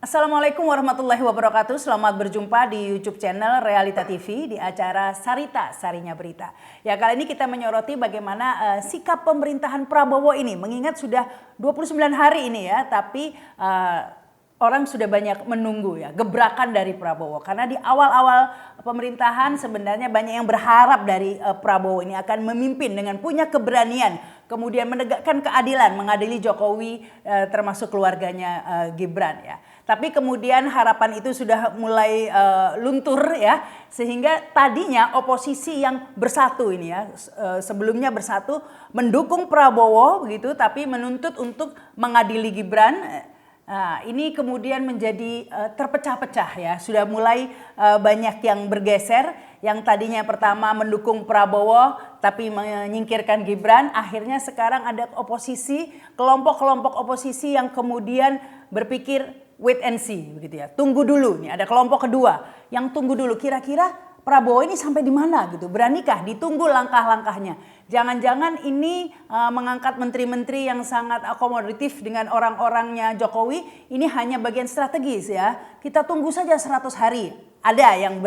Assalamualaikum warahmatullahi wabarakatuh. Selamat berjumpa di YouTube channel Realita TV di acara Sarita Sarinya Berita. Ya, kali ini kita menyoroti bagaimana sikap pemerintahan Prabowo ini, mengingat sudah 29 hari ini ya, tapi orang sudah banyak menunggu ya gebrakan dari Prabowo, karena di awal-awal pemerintahan sebenarnya banyak yang berharap dari Prabowo ini akan memimpin dengan punya keberanian, kemudian menegakkan keadilan, mengadili Jokowi termasuk keluarganya Gibran ya. Tapi kemudian harapan itu sudah mulai luntur ya, sehingga tadinya oposisi yang bersatu ini ya, sebelumnya bersatu mendukung Prabowo begitu, tapi menuntut untuk mengadili Gibran. Nah, ini kemudian menjadi terpecah-pecah ya, sudah mulai banyak yang bergeser, yang tadinya pertama mendukung Prabowo tapi menyingkirkan Gibran, akhirnya sekarang ada oposisi, kelompok-kelompok oposisi yang kemudian berpikir wait and see begitu ya. Tunggu dulu nih, ada kelompok kedua yang tunggu dulu, kira-kira Prabowo ini sampai di mana gitu. Beranikah ditunggu langkah-langkahnya? Jangan-jangan ini mengangkat menteri-menteri yang sangat akomodatif dengan orang-orangnya Jokowi ini hanya bagian strategis ya. Kita tunggu saja 100 hari. Ada yang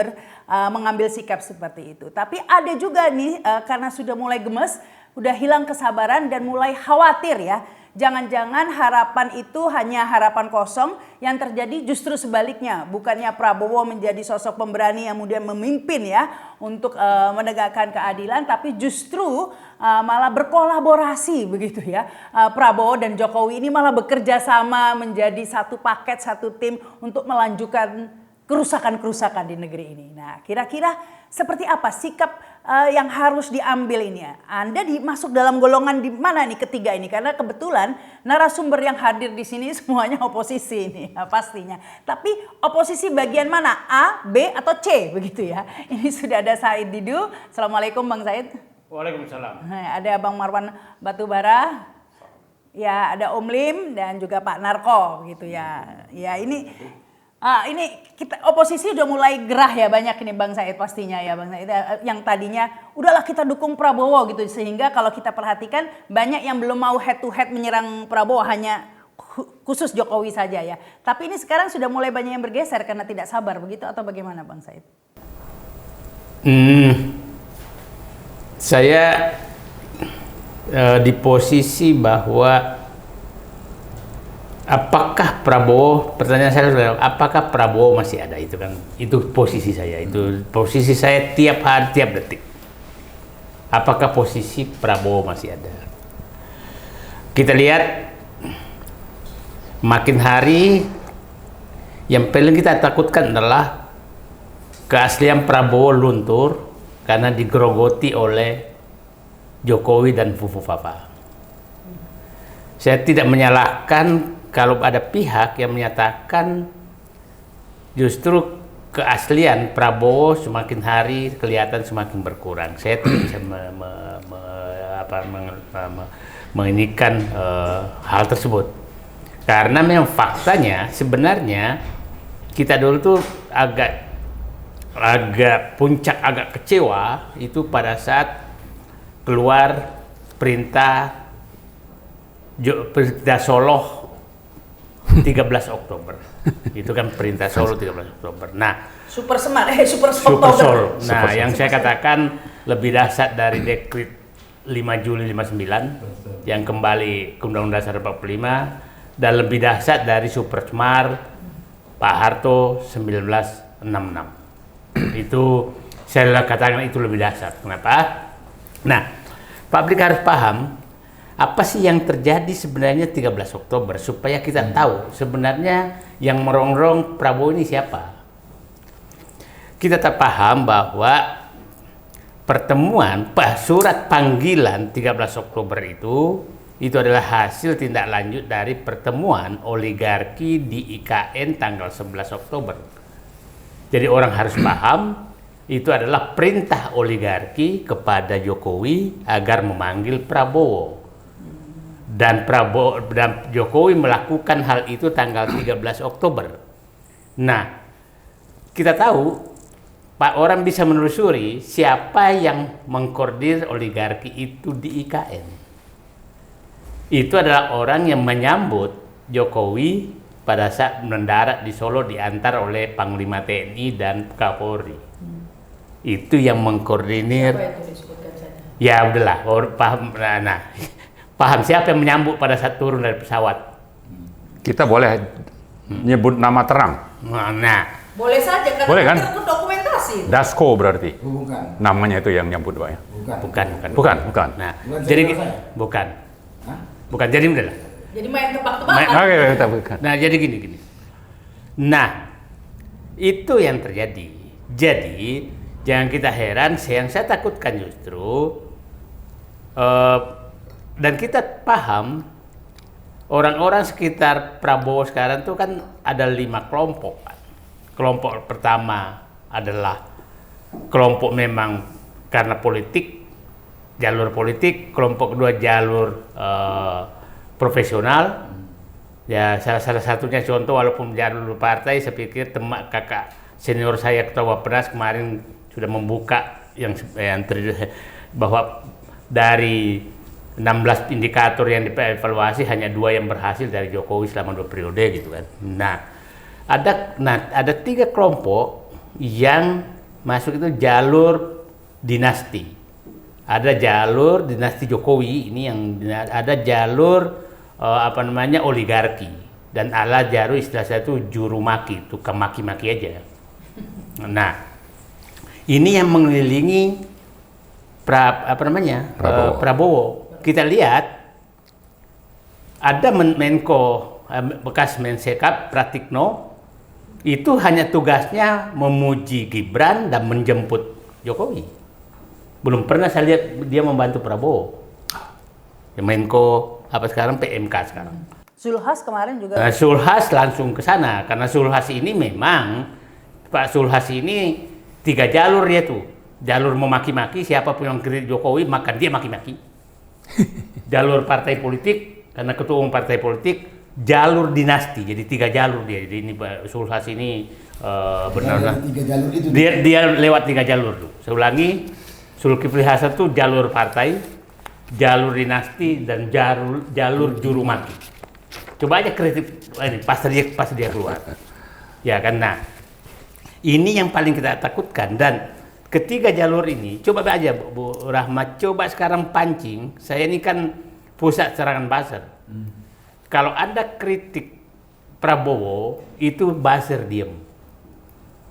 mengambil sikap seperti itu. Tapi ada juga nih karena sudah mulai gemes, udah hilang kesabaran dan mulai khawatir ya. Jangan-jangan harapan itu hanya harapan kosong, yang terjadi justru sebaliknya. Bukannya Prabowo menjadi sosok pemberani yang kemudian memimpin ya untuk menegakkan keadilan, tapi justru malah berkolaborasi begitu ya. Prabowo dan Jokowi ini malah bekerja sama menjadi satu paket, satu tim untuk melanjutkan kerusakan-kerusakan di negeri ini. Nah, kira-kira seperti apa sikap yang harus diambil ini ya? Anda masuk dalam golongan di mana nih ketiga ini? Karena kebetulan narasumber yang hadir di sini semuanya oposisi ini ya, pastinya. Tapi oposisi bagian mana? A, B, atau C begitu ya? Ini sudah ada Said Didu. Assalamualaikum Bang Said. Waalaikumsalam. Ada Bang Marwan Batubara. Ya, ada Om Lim dan juga Pak Narko gitu ya. Ya, ini kita oposisi udah mulai gerah ya, banyak ini Bang Said pastinya ya Bang Said, yang tadinya udahlah kita dukung Prabowo gitu, sehingga kalau kita perhatikan banyak yang belum mau head to head menyerang Prabowo, hanya khusus Jokowi saja ya. Tapi ini sekarang sudah mulai banyak yang bergeser karena tidak sabar begitu, atau bagaimana Bang Said? Saya di posisi bahwa apakah Prabowo, pertanyaan saya adalah apakah Prabowo masih ada, itu kan, itu posisi saya, itu posisi saya tiap hari, tiap detik. Apakah posisi Prabowo masih ada? Kita lihat makin hari yang paling kita takutkan adalah keaslian Prabowo luntur karena digerogoti oleh Jokowi dan Fufu Papa. Saya tidak menyalahkan kalau ada pihak yang menyatakan justru keaslian Prabowo semakin hari kelihatan semakin berkurang. Saya tidak bisa menginikan hal tersebut. Karena memang faktanya sebenarnya kita dulu tuh agak puncak, agak kecewa itu pada saat keluar perintah Solo 13 Oktober. Itu kan perintah Solo 13 Oktober. Nah, Super Oktober. Nah, yang saya katakan lebih dahsyat dari dekret 5 Juli 59 yang kembali ke Undang-Undang Dasar 45, dan lebih dahsyat dari Super Semar Pak Harto 1966. Itu saya katakan itu lebih dahsyat. Kenapa? Nah, publik harus paham apa sih yang terjadi sebenarnya 13 Oktober supaya kita tahu sebenarnya yang merongrong Prabowo ini siapa. Kita tak paham bahwa pertemuan surat panggilan 13 Oktober itu adalah hasil tindak lanjut dari pertemuan oligarki di IKN tanggal 11 Oktober. Jadi orang harus paham itu adalah perintah oligarki kepada Jokowi agar memanggil Prabowo. Dan Jokowi melakukan hal itu tanggal 13 Oktober. Nah, kita tahu Pak, orang bisa menelusuri siapa yang mengkoordir oligarki itu di IKN. Itu adalah orang yang menyambut Jokowi pada saat mendarat di Solo diantar oleh Panglima TNI dan Kapolri. Itu yang mengkoordinir. Apa itu disebutkan saja? Ya udahlah, paham. Nah, paham siapa yang menyambut pada saat turun dari pesawat. Kita boleh nyebut nama terang. Nah, Boleh saja karena Boleh, kan? terkut dokumentasi. Dasko berarti. Bukan. Namanya itu yang nyambut, Pak ya. Bukan. bukan. Nah, Bukan jadi senior saya. bukan. Hah? Bukan, jadi udahlah. Jadi main tebak-tebakan. Oke, kita bukan. Nah, jadi gini. Nah, itu yang terjadi. Jadi, jangan kita heran, yang saya takutkan justru, dan kita paham, orang-orang sekitar Prabowo sekarang tuh kan ada 5 kelompok. Kelompok pertama adalah kelompok memang karena politik, jalur politik. Kelompok kedua jalur profesional. Ya salah satunya contoh, walaupun jalur partai, saya pikir kakak senior saya Ketua Bappenas kemarin sudah membuka yang bahwa dari 16 indikator yang dievaluasi hanya 2 yang berhasil dari Jokowi selama 2 periode gitu kan. Ada 3 kelompok yang masuk itu jalur dinasti. Ada jalur dinasti Jokowi ini yang ada jalur oligarki, dan ala jalur istilah saya itu juru maki, tukang maki-maki aja. Nah, ini yang mengelilingi Prabowo. Kita lihat ada bekas Mensekap Pratikno, itu hanya tugasnya memuji Gibran dan menjemput Jokowi. Belum pernah saya lihat dia membantu Prabowo. Menko sekarang PMK sekarang. Zulhas kemarin juga. Zulhas langsung ke sana karena Zulhas ini memang Pak Zulhas ini 3 jalur dia tuh. Jalur memaki-maki, siapapun yang kritik Jokowi maka dia maki-maki. Jalur partai politik karena ketua umum partai politik, jalur dinasti, jadi 3 jalur dia. Jadi ini Pak Zulhas ini benar-benar dia lewat 3 jalur tuh. Saya ulangi, Zulkifli Hasan tuh jalur partai, jalur dinasti, dan jalur juru maki. Coba aja kritik ini pas dia keluar. Ya kan, nah ini yang paling kita takutkan. Dan ketiga jalur ini, coba aja Bu Rahmat, coba sekarang pancing. Saya ini kan pusat serangan buzzer. Kalau ada kritik Prabowo, itu buzzer diem.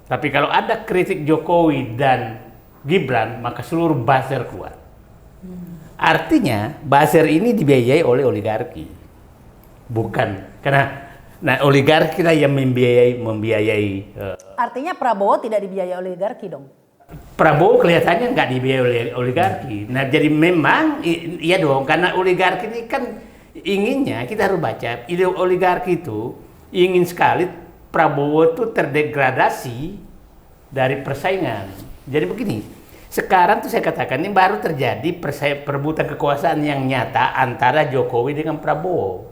Tapi kalau ada kritik Jokowi dan Gibran, maka seluruh buzzer keluar. Artinya buzzer ini dibiayai oleh oligarki. Bukan karena oligarki lah yang membiayai. Artinya Prabowo tidak dibiayai oligarki dong. Prabowo kelihatannya nggak dibiayai oleh oligarki. Nah, jadi memang iya dong, karena oligarki ini kan inginnya, kita harus baca, ide oligarki itu ingin sekali Prabowo itu terdegradasi dari persaingan. Jadi begini, sekarang tuh saya katakan ini baru terjadi perebutan kekuasaan yang nyata antara Jokowi dengan Prabowo.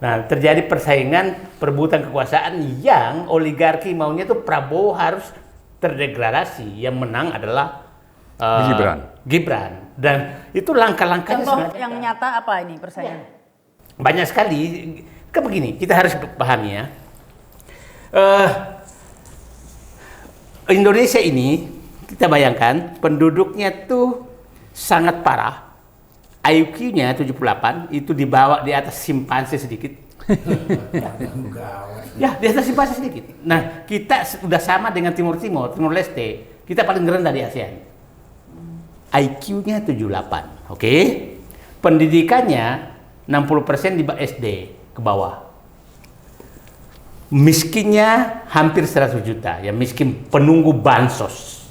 Nah, terjadi persaingan perebutan kekuasaan yang oligarki maunya tuh Prabowo harus terdegradasi, yang menang adalah Gibran. Dan itu langkah-langkahnya Contoh yang nyata apa ini persaingan? banyak sekali. Kan begini, kita harus pahami ya. Indonesia ini, kita bayangkan penduduknya tuh sangat parah. IQ-nya 78, itu dibawa di atas simpanse sedikit. Ya, di atas simpanse sedikit. Nah, kita sudah sama dengan Timur Leste. Kita paling rendah di ASEAN. IQ-nya 78, oke? Pendidikannya 60% di SD ke bawah. Miskinnya hampir 100 juta, ya miskin penunggu bansos.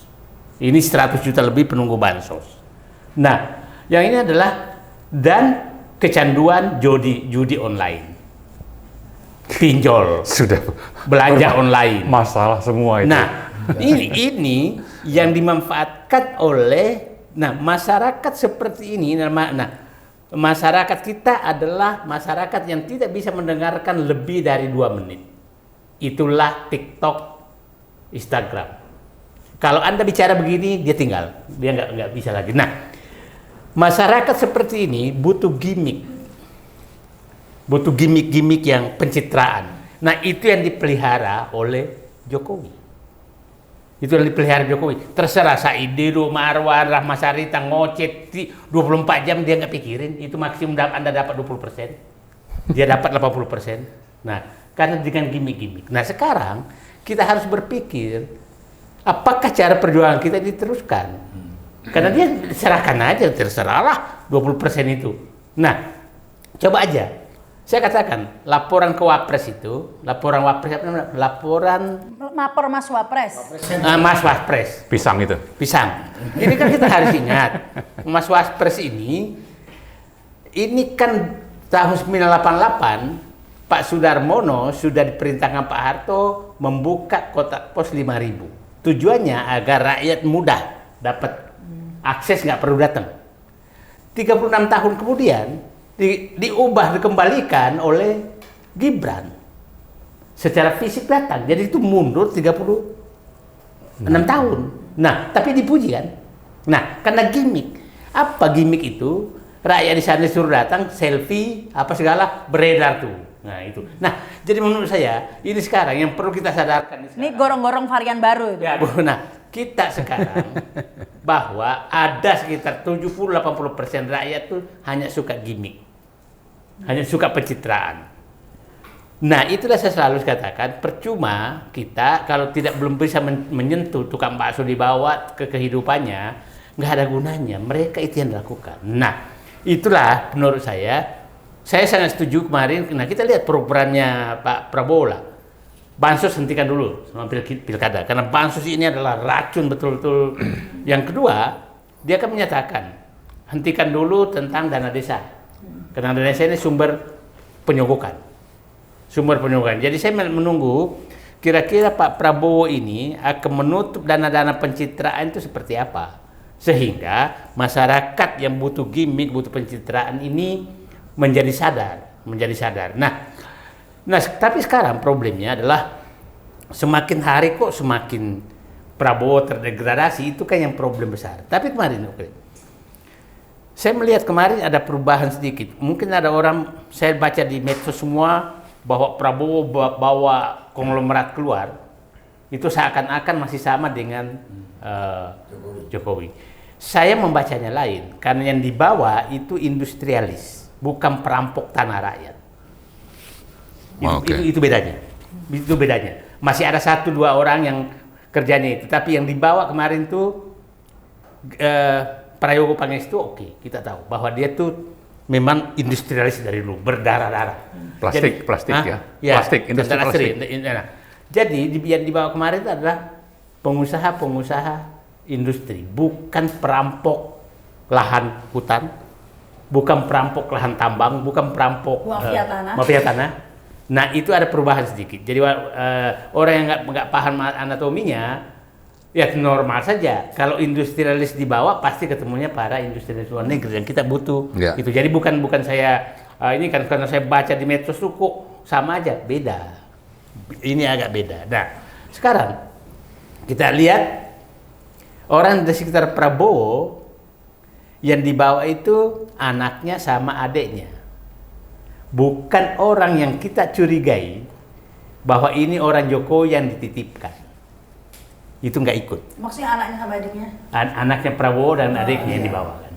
Ini 100 juta lebih penunggu bansos. Nah, yang ini adalah dan kecanduan judi online. Pinjol, Sudah belanja online. masalah semua itu. Nah, ini yang dimanfaatkan oleh masyarakat seperti ini. Masyarakat kita adalah masyarakat yang tidak bisa mendengarkan lebih dari 2 menit. Itulah TikTok, Instagram. Kalau Anda bicara begini, dia tinggal, dia nggak bisa lagi. Nah, masyarakat seperti ini butuh gimmick. butuh gimmick-gimmick yang pencitraan. Nah, itu yang dipelihara oleh Jokowi. Itu yang dipelihara Jokowi. Terserah Saidiru, Marwan, Rahma Sarita, ngocet 24 jam dia nggak pikirin. Itu maksimum Anda dapat 20%. Dia dapat 80%. Nah, karena dengan gimmick-gimmick. Nah, sekarang kita harus berpikir apakah cara perjuangan kita diteruskan. Karena dia serahkan aja, terserahlah 20% itu. Nah, coba aja. Saya katakan, laporan ke Wapres itu, laporan Wapres apa namanya? Laporan Lapor Mas Wapres. Mas Wapres. Pisang itu. Pisang. Ini kan kita harus ingat, Mas Wapres ini kan tahun 1988 Pak Sudarmono sudah diperintahkan Pak Harto membuka kotak pos 5.000. Tujuannya agar rakyat mudah dapat akses, nggak perlu datang. 36 tahun kemudian diubah, dikembalikan oleh Gibran. Secara fisik datang, jadi itu mundur 36 tahun. Nah, tapi dipuji kan? Nah, karena gimmick. Apa gimmick itu? Rakyat di sana suruh datang, selfie, apa segala, beredar tuh. Nah, itu. Nah, jadi menurut saya, ini sekarang yang perlu kita sadarkan. Ini gorong-gorong varian baru itu. Ya, Bu. Nah, kita sekarang bahwa ada sekitar 70-80% rakyat tuh hanya suka gimmick. Hanya suka pencitraan. Nah, itulah saya selalu katakan, percuma kita kalau belum bisa menyentuh tukang bakso di bawah ke kehidupannya, nggak ada gunanya. Mereka itu yang dilakukan. Nah, itulah menurut saya sangat setuju kemarin. Nah, kita lihat programnya Pak Prabowo lah. Bansos hentikan dulu sama pilkada, karena bansos ini adalah racun betul-betul. Yang kedua, dia akan menyatakan hentikan dulu tentang dana desa, karena dana desa ini sumber penyogokan. Jadi saya menunggu kira-kira Pak Prabowo ini akan menutup dana-dana pencitraan itu seperti apa, sehingga masyarakat yang butuh gimmick, butuh pencitraan ini menjadi sadar. Nah, tapi sekarang problemnya adalah semakin hari kok semakin Prabowo terdegradasi, itu kan yang problem besar. Tapi kemarin, saya melihat kemarin ada perubahan sedikit. Mungkin ada orang, saya baca di medsos semua, bahwa Prabowo bawa konglomerat keluar, itu seakan-akan masih sama dengan Jokowi. Saya membacanya lain, karena yang dibawa itu industrialis, bukan perampok tanah rakyat. Itu bedanya. Itu bedanya. Masih ada 1-2 orang yang kerjanya itu, tapi yang dibawa kemarin tuh Prayogo Pangestu, oke, kita tahu bahwa dia tuh memang industrialis dari dulu, berdarah-darah. Plastik ya. Plastik, industri plastik. Jadi yang dibawa kemarin itu adalah pengusaha-pengusaha industri, bukan perampok lahan hutan, bukan perampok lahan tambang, bukan perampok mafia tanah. Nah, itu ada perubahan sedikit. Jadi orang yang nggak paham anatominya, ya normal saja. Kalau industrialis dibawa, pasti ketemunya para industrialis luar negeri yang kita butuh. Ya. Gitu. Jadi bukan saya ini kan karena saya baca di medsos tuh kok sama aja, beda. Ini agak beda. Nah, sekarang kita lihat orang di sekitar Prabowo yang dibawa itu anaknya sama adiknya. Bukan orang yang kita curigai bahwa ini orang Jokowi yang dititipkan. Itu nggak ikut. Maksudnya anaknya sama adiknya? Anaknya Prabowo dan adiknya yang dibawa kan.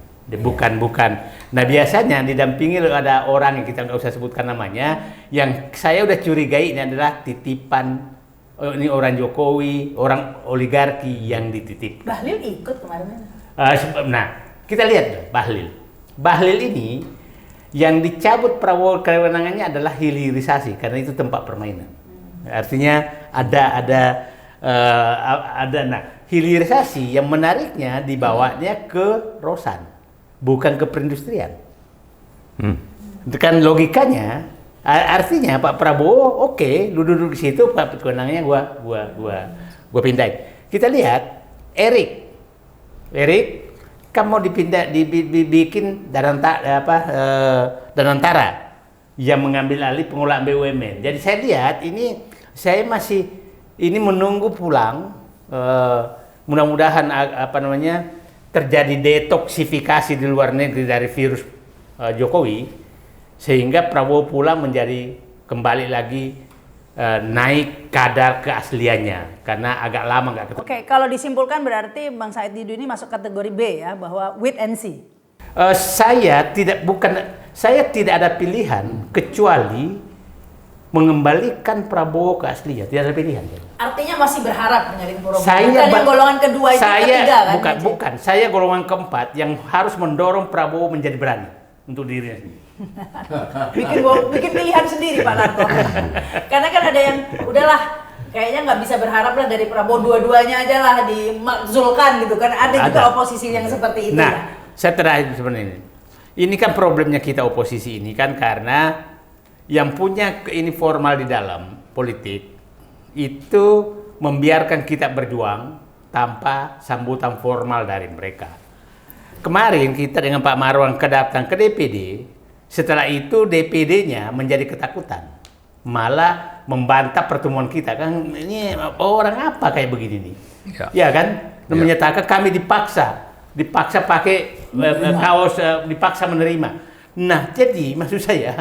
Bukan. Nah, biasanya didampingi ada orang yang kita nggak usah sebutkan namanya, yang saya udah curigai ini adalah titipan. Ini orang Jokowi, orang oligarki yang dititip. Bahlil ikut kemarin. Nah, kita lihat Bahlil. Bahlil ini yang dicabut Prabowo kewenangannya adalah hilirisasi, karena itu tempat permainan. Artinya ada hilirisasi yang menariknya dibawanya ke Rosan, bukan ke perindustrian. Kan logikanya, artinya Pak Prabowo oke, duduk di situ, Pak kewenangannya gua pindahin. Kita lihat Erik kan mau dipindah dibikin Danantara yang mengambil alih pengelolaan BUMN. Jadi saya lihat saya masih menunggu pulang, mudah-mudahan terjadi detoksifikasi di luar negeri dari virus Jokowi, sehingga Prabowo pulang menjadi kembali lagi naik kadar keasliannya karena agak lama nggak ketemu. Oke, kalau disimpulkan berarti Bang Said Didu ini masuk kategori B ya, bahwa wait and see. Saya tidak ada pilihan kecuali mengembalikan Prabowo ke aslinya, tidak ada pilihan. Artinya masih berharap menjadi Prabowo. Saya bukan yang golongan kedua itu ketiga kan? Bukan. Saya golongan keempat yang harus mendorong Prabowo menjadi berani untuk dirinya sendiri. bikin pilihan sendiri Pak Narto. Karena kan ada yang udahlah kayaknya nggak bisa berharap lah dari Prabowo, dua-duanya aja lah dimakzulkan gitu kan. Ada juga oposisi yang seperti itu. Nah, saya terakhir sebenarnya ini kan problemnya kita oposisi ini kan karena yang punya ini formal di dalam politik itu membiarkan kita berjuang tanpa sambutan formal dari mereka. Kemarin kita dengan Pak Marwan datang ke DPD, setelah itu DPD-nya menjadi ketakutan, malah membantah pertemuan kita kan, ini orang apa kayak begini nih, ya kan? Menyatakan kami dipaksa pakai kaos, dipaksa menerima. Nah, jadi maksud saya,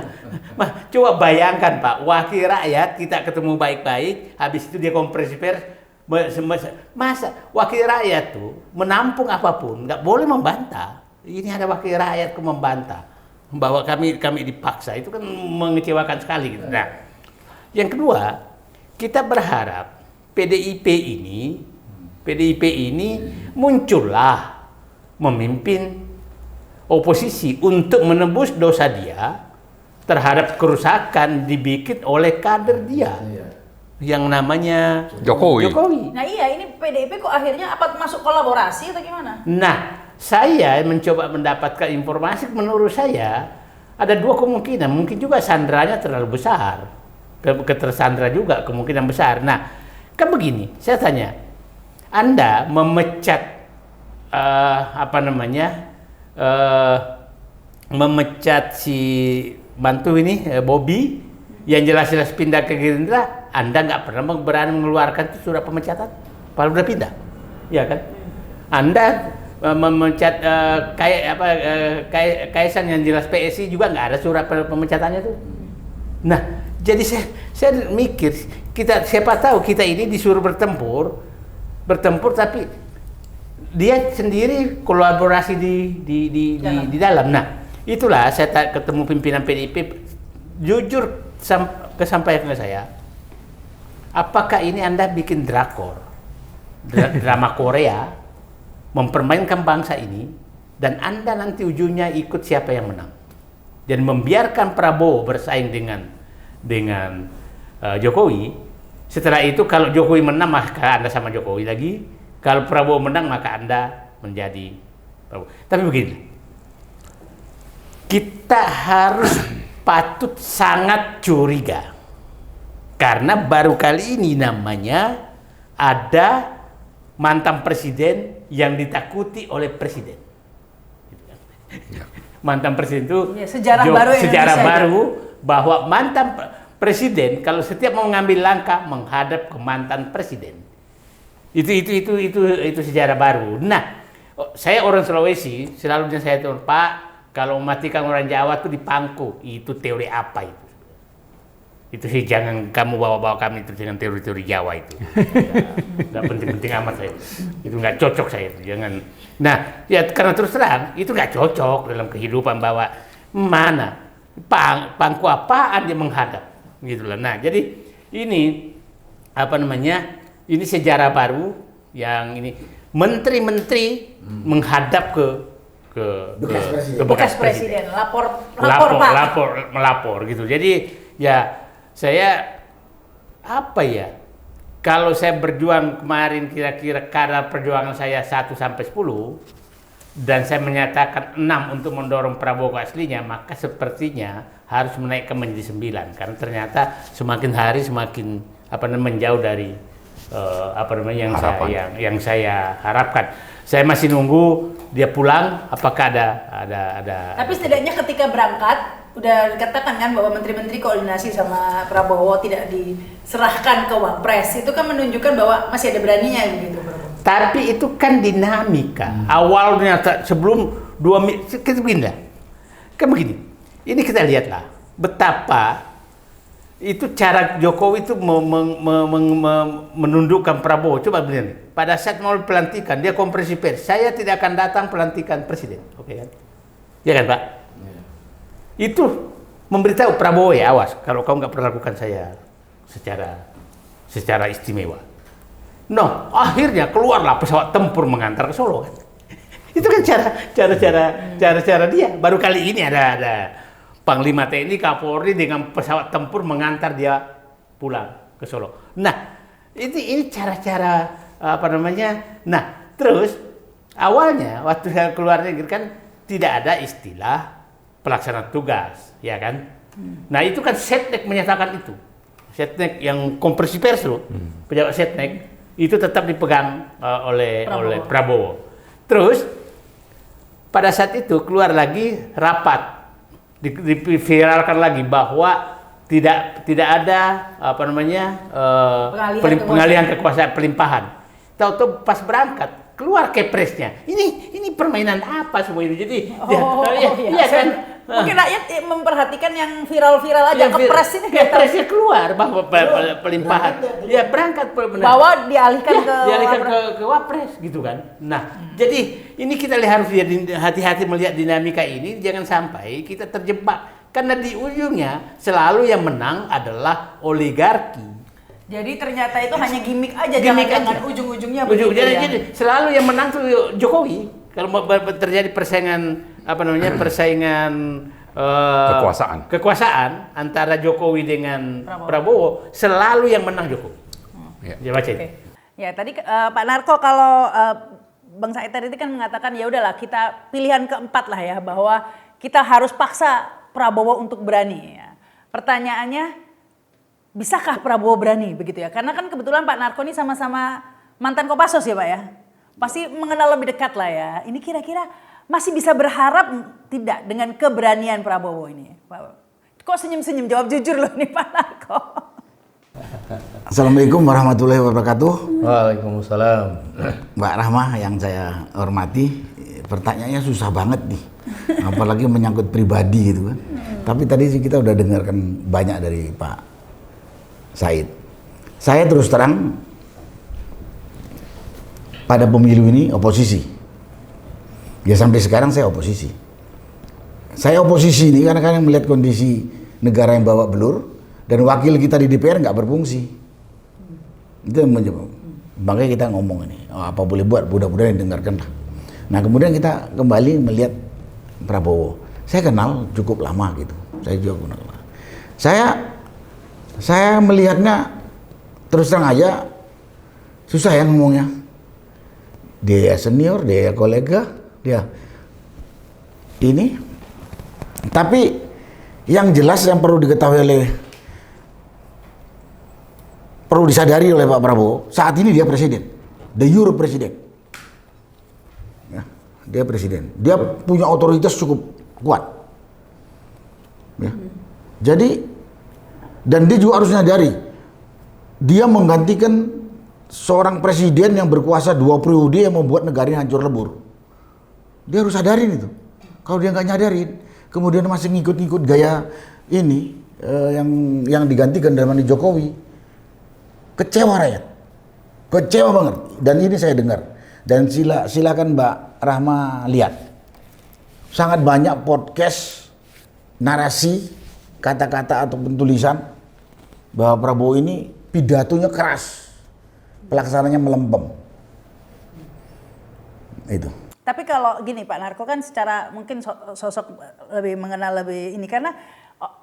coba bayangkan Pak, wakil rakyat kita ketemu baik-baik, habis itu dia konferensi pers, masa wakil rakyat tuh menampung apapun, nggak boleh membantah. Ini ada wakil rakyat kok membantah bahwa kami dipaksa, itu kan mengecewakan sekali gitu. Nah, yang kedua, kita berharap PDIP ini muncullah memimpin oposisi untuk menebus dosa dia terhadap kerusakan dibikin oleh kader dia yang namanya Jokowi. Nah iya, ini PDIP kok akhirnya apa masuk kolaborasi atau gimana? Nah, saya mencoba mendapatkan informasi, menurut saya ada dua kemungkinan. Mungkin juga sandranya terlalu besar, ketersandra juga kemungkinan besar. Nah, kan begini, saya tanya, Anda memecat memecat si bantu ini Bobby yang jelas-jelas pindah ke Gerindra, Anda nggak pernah berani mengeluarkan surat pemecatan, padahal udah pindah, ya kan? Anda memecat Kaisang yang jelas PSI juga nggak ada surat pemecatannya tuh. Nah, jadi saya mikir siapa tahu kita ini disuruh bertempur tapi dia sendiri kolaborasi di dalam. Nah, itulah saya ketemu pimpinan PDIP, jujur kesampaian ke saya, apakah ini Anda bikin drama Korea, mempermainkan bangsa ini, dan Anda nanti ujungnya ikut siapa yang menang, dan membiarkan Prabowo bersaing dengan Jokowi. Setelah itu kalau Jokowi menang maka Anda sama Jokowi lagi, kalau Prabowo menang maka Anda menjadi Prabowo. Tapi begini, kita harus patut sangat curiga karena baru kali ini namanya ada mantan presiden yang ditakuti oleh presiden. Mantan presiden itu sejarah baru bahwa mantan presiden kalau setiap mau ngambil langkah menghadap ke mantan presiden. Itu sejarah baru. Nah, saya orang Sulawesi, selalu saya tahu, Pak, kalau mematikan orang Jawa itu dipangku. Itu teori apa itu? Itu sih jangan kamu bawa-bawa kami itu dengan teori-teori Jawa itu. Nggak penting-penting amat saya. Itu nggak cocok saya itu. Jangan. Nah, ya karena terus terang itu nggak cocok dalam kehidupan bahwa mana pangku apaan dia menghadap, gitulah. Nah, jadi ini ini sejarah baru yang ini menteri-menteri menghadap ke bekas presiden, melapor gitu. Jadi ya saya kalau saya berjuang kemarin kira-kira kadar perjuangan saya 1 sampai 10 dan saya menyatakan 6 untuk mendorong Prabowo aslinya, maka sepertinya harus menaikkan menjadi 9 karena ternyata semakin hari semakin menjauh dari yang saya harapkan. Saya masih nunggu dia pulang, apakah ada. Tapi setidaknya ketika berangkat udah dikatakan kan bahwa menteri-menteri koordinasi sama Prabowo tidak diserahkan ke Wapres, itu kan menunjukkan bahwa masih ada beraninya gitu, Bro. Tapi itu kan dinamika. Awalnya sebelum 2 minggu begini. ini kita lihatlah betapa itu cara Jokowi itu menundukkan Prabowo. Coba begini, pada saat mau pelantikan dia konferensi pers, saya tidak akan datang pelantikan presiden, oke kan? Ya kan Pak? Itu memberitahu Prabowo, ya awas kalau kau nggak perlakukan saya secara istimewa. No, akhirnya keluarlah pesawat tempur mengantar ke Solo kan? Itu kan cara dia. Baru kali ini ada Panglima TNI Kapolri dengan pesawat tempur mengantar dia pulang ke Solo. Nah, ini cara-cara apa namanya? Nah, terus awalnya waktu saya keluar negeri kan tidak ada istilah pelaksana tugas, ya kan? Nah, itu kan Setnek menyatakan itu. Setnek yang konferensi pers loh, pejabat Setnek itu tetap dipegang oleh Prabowo. Terus pada saat itu keluar lagi rapat, diviralkan lagi bahwa tidak ada apa namanya pengalihan kekuasaan, pelimpahan. Tahu-tahu pas berangkat keluar kepresnya. Ini permainan apa semua ini? Jadi iya kan. Mungkin rakyat memperhatikan yang viral-viral aja, kepres ini. Kepresnya keluar bahwa pelimpahan. Ya berangkat bahwa dialihkan ke Wapres gitu kan. Nah, jadi ini kita harus hati-hati melihat dinamika ini, jangan sampai kita terjebak karena di ujungnya selalu yang menang adalah oligarki. Jadi ternyata itu hanya gimmick aja, jangan ujung-ujungnya begitu ya. Jadi selalu yang menang tuh Jokowi. Kalau terjadi persaingan kekuasaan antara Jokowi dengan Prabowo, selalu yang menang Jokowi. Ya baca. Ya tadi Pak Narko, kalau Bang Said tadi kan mengatakan ya udahlah kita pilihan keempat lah ya, bahwa kita harus paksa Prabowo untuk berani. Ya. Pertanyaannya, bisakah Prabowo berani begitu ya? Karena kan kebetulan Pak Narko ini sama-sama mantan Kopassus ya Pak ya. Pasti mengenal lebih dekat lah ya. Ini kira-kira masih bisa berharap tidak dengan keberanian Prabowo ini? Kok senyum-senyum? Jawab jujur loh nih Pak Narko. Assalamualaikum warahmatullahi wabarakatuh. Waalaikumsalam. Mbak Rahma yang saya hormati, pertanyaannya susah banget nih. Apalagi menyangkut pribadi gitu kan. Tapi tadi sih kita udah dengarkan banyak dari Pak Said. Saya terus terang pada pemilu ini oposisi. Ya sampai sekarang saya oposisi. Saya oposisi ini karena kan melihat kondisi negara yang bawa belur dan wakil kita di DPR nggak berfungsi. Itu yang menyebabkan. Makanya kita ngomong ini, apa boleh buat, mudah-mudahan didengarkan lah. Nah kemudian kita kembali melihat Prabowo. Saya kenal cukup lama gitu. Saya juga kenal. Saya melihatnya terus terang aja susah ya ngomongnya. Dia senior, dia kolega, dia ini. Tapi yang jelas yang perlu diketahui perlu disadari oleh Pak Prabowo, saat ini dia presiden, the Euro presiden. Ya, dia presiden. Dia punya otoritas cukup kuat. Ya. Jadi dan dia juga harus menyadari dia menggantikan seorang presiden yang berkuasa 2 periode yang membuat negara ini hancur lebur. Dia harus sadarin itu. Kalau dia nggak nyadarin, kemudian masih ngikut-ngikut gaya ini yang digantikan dari Jokowi, kecewa rakyat, kecewa banget. Dan ini saya dengar. Dan silakan Mbak Rahma lihat, sangat banyak podcast narasi, kata-kata ataupun tulisan bahwa Prabowo ini pidatonya keras, pelaksananya melempem. Itu. Tapi kalau gini Pak Narko kan secara mungkin sosok lebih mengenal lebih ini, karena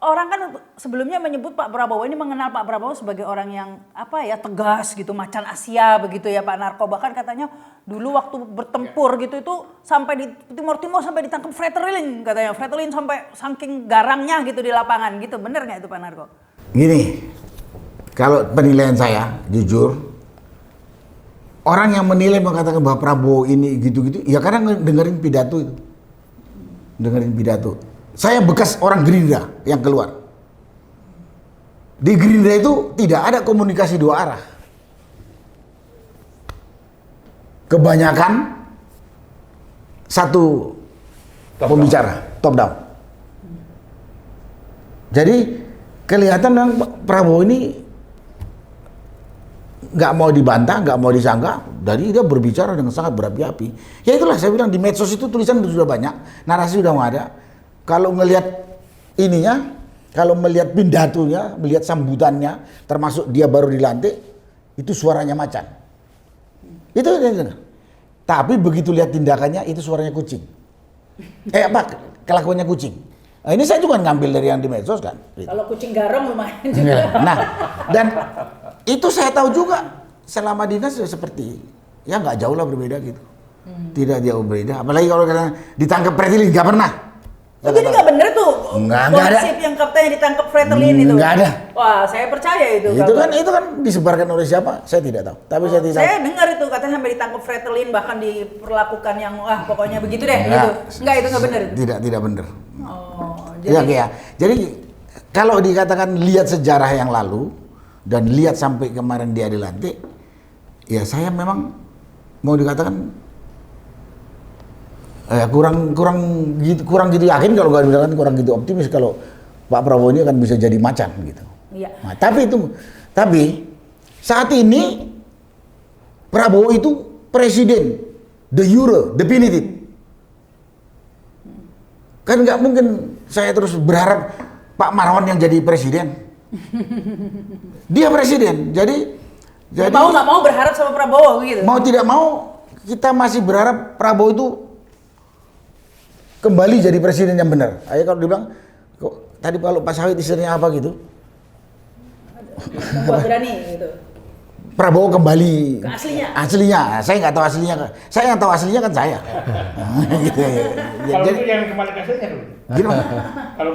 orang kan sebelumnya menyebut Pak Prabowo ini, mengenal Pak Prabowo sebagai orang yang apa ya, tegas gitu, macan Asia begitu ya Pak Narko. Bahkan katanya dulu waktu bertempur gitu itu sampai di Timur sampai ditangkap Fretilin katanya. Fretilin sampai saking garangnya gitu di lapangan gitu. Bener nggak itu Pak Narko? Gini, kalau penilaian saya jujur, orang yang menilai mengatakan bahwa Prabowo ini gitu-gitu, ya karena dengerin pidato itu. Dengerin pidato. Saya bekas orang Gerindra yang keluar. Di Gerindra itu tidak ada komunikasi 2 arah. Kebanyakan satu pembicara, top down. Jadi kelihatan memang Prabowo ini nggak mau dibantah, nggak mau disangka, jadi dia berbicara dengan sangat berapi-api. Ya itulah saya bilang, di medsos itu tulisan sudah banyak, narasi sudah ada. Kalau ngelihat ininya, kalau melihat pidatonya, melihat sambutannya, termasuk dia baru dilantik, itu suaranya macan. Itu yang dengar. Tapi begitu lihat tindakannya, itu suaranya kucing. Kelakuannya kucing. Nah, ini saya juga ngambil dari yang di medsos kan. Kalau kucing garam lumayan juga. Nah, dan itu saya tahu juga selama dinas seperti, ya nggak jauh lah berbeda gitu. Tidak jauh berbeda. Apalagi kalau ditangkap Fretilin, nggak pernah. Oh, jadi nggak bener tuh nggak ada. gosip yang katanya ditangkap Fretilin itu? Nggak ada. Wah, saya percaya itu. Itu kan disebarkan oleh siapa? Saya tidak tahu. Tapi saya tidak tahu. Saya dengar itu katanya sampai ditangkap Fretilin, bahkan diperlakukan yang pokoknya begitu deh Nggak, gitu. Nggak, itu nggak bener. Tidak bener. Oh, Ya. Jadi kalau dikatakan lihat sejarah yang lalu dan lihat sampai kemarin dia dilantik, ya saya memang mau dikatakan kurang gitu yakin, kalau nggak dikatakan kurang gitu optimis kalau Pak Prabowo ini akan bisa jadi macan gitu. Iya. Nah, tapi saat ini Prabowo itu presiden de jure, definitif. Kan nggak mungkin saya terus berharap Pak Marwan yang jadi presiden. Dia presiden, jadi mau nggak mau berharap sama Prabowo gitu. Mau tidak mau kita masih berharap Prabowo itu kembali jadi presiden yang benar. Ayo kalau dibilang tadi kalau Pak Sawit istilahnya apa gitu? Membuat berani gitu. Prabowo kembali ke aslinya. Aslinya, saya nggak tahu aslinya. Saya yang tahu aslinya kan saya. Gitu ya. Kalau itu jangan kembali ke aslinya dulu. Gimana?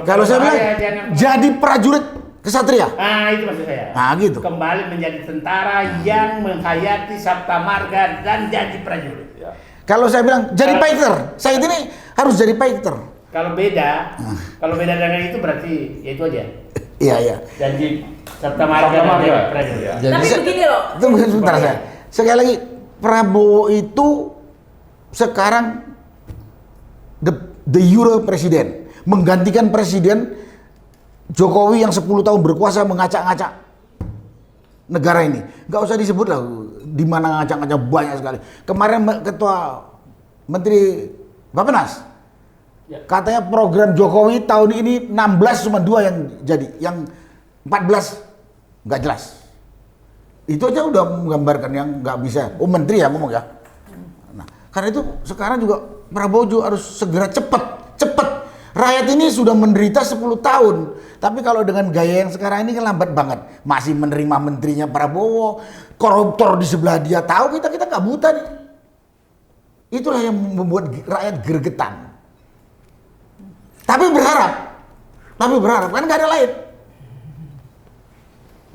Kalau saya bilang jadi prajurit kesatria. Ah, itu maksud saya. Nah, gitu. Kembali menjadi tentara yang menghayati Sabta Marga dan jadi prajurit. Kalau saya bilang jadi fighter, saya ini harus jadi fighter. Kalau beda dengan itu berarti ya itu aja. Iya. Jadi Sabta Marga dan jadi prajurit. Tapi begini loh. Tunggu sebentar saya. Sekali lagi, Prabowo itu sekarang the jure presiden, menggantikan presiden Jokowi yang 10 tahun berkuasa mengacak-ngacak negara ini. Nggak usah disebut lah di mana ngacak-ngacak, banyak sekali. Kemarin Ketua Menteri Bappenas katanya program Jokowi tahun ini 16 cuma 2 yang jadi, yang 14 nggak jelas. Itu aja udah menggambarkan yang nggak bisa. Oh, menteri ya ngomong ya. Nah, karena itu sekarang juga Prabowo juga harus segera cepat. Rakyat ini sudah menderita 10 tahun. Tapi kalau dengan gaya yang sekarang ini kan lambat banget. Masih menerima menterinya Prabowo, koruptor di sebelah dia tahu, kita nggak buta nih. Itulah yang membuat rakyat gregetan. Tapi berharap kan nggak ada lain.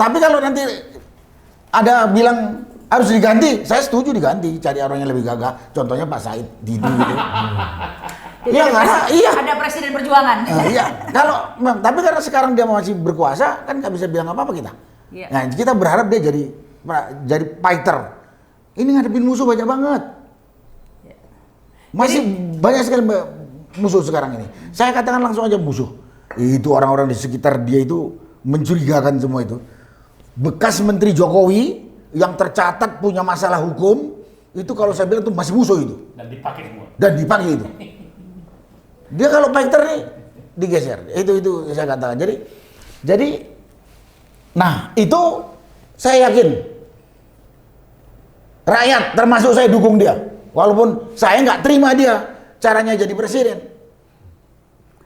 Tapi kalau nanti ada bilang harus diganti, saya setuju diganti, cari orang yang lebih gagah. Contohnya Pak Said Didu gitu. Iya, Ada presiden perjuangan. Iya. Tapi karena sekarang dia masih berkuasa, kan nggak bisa bilang apa-apa kita. Iya. Nah, kita berharap dia jadi fighter. Ini ngadepin musuh banyak banget. Masih banyak sekali musuh sekarang ini. Saya katakan langsung aja musuh. Itu orang-orang di sekitar dia itu mencurigakan semua itu. Bekas Menteri Jokowi yang tercatat punya masalah hukum, itu kalau saya bilang itu masih musuh itu. Dan dipakai itu. Dia kalau fighter nih digeser. Itu saya katakan. Jadi nah, itu saya yakin rakyat termasuk saya dukung dia. Walaupun saya nggak terima dia caranya jadi presiden.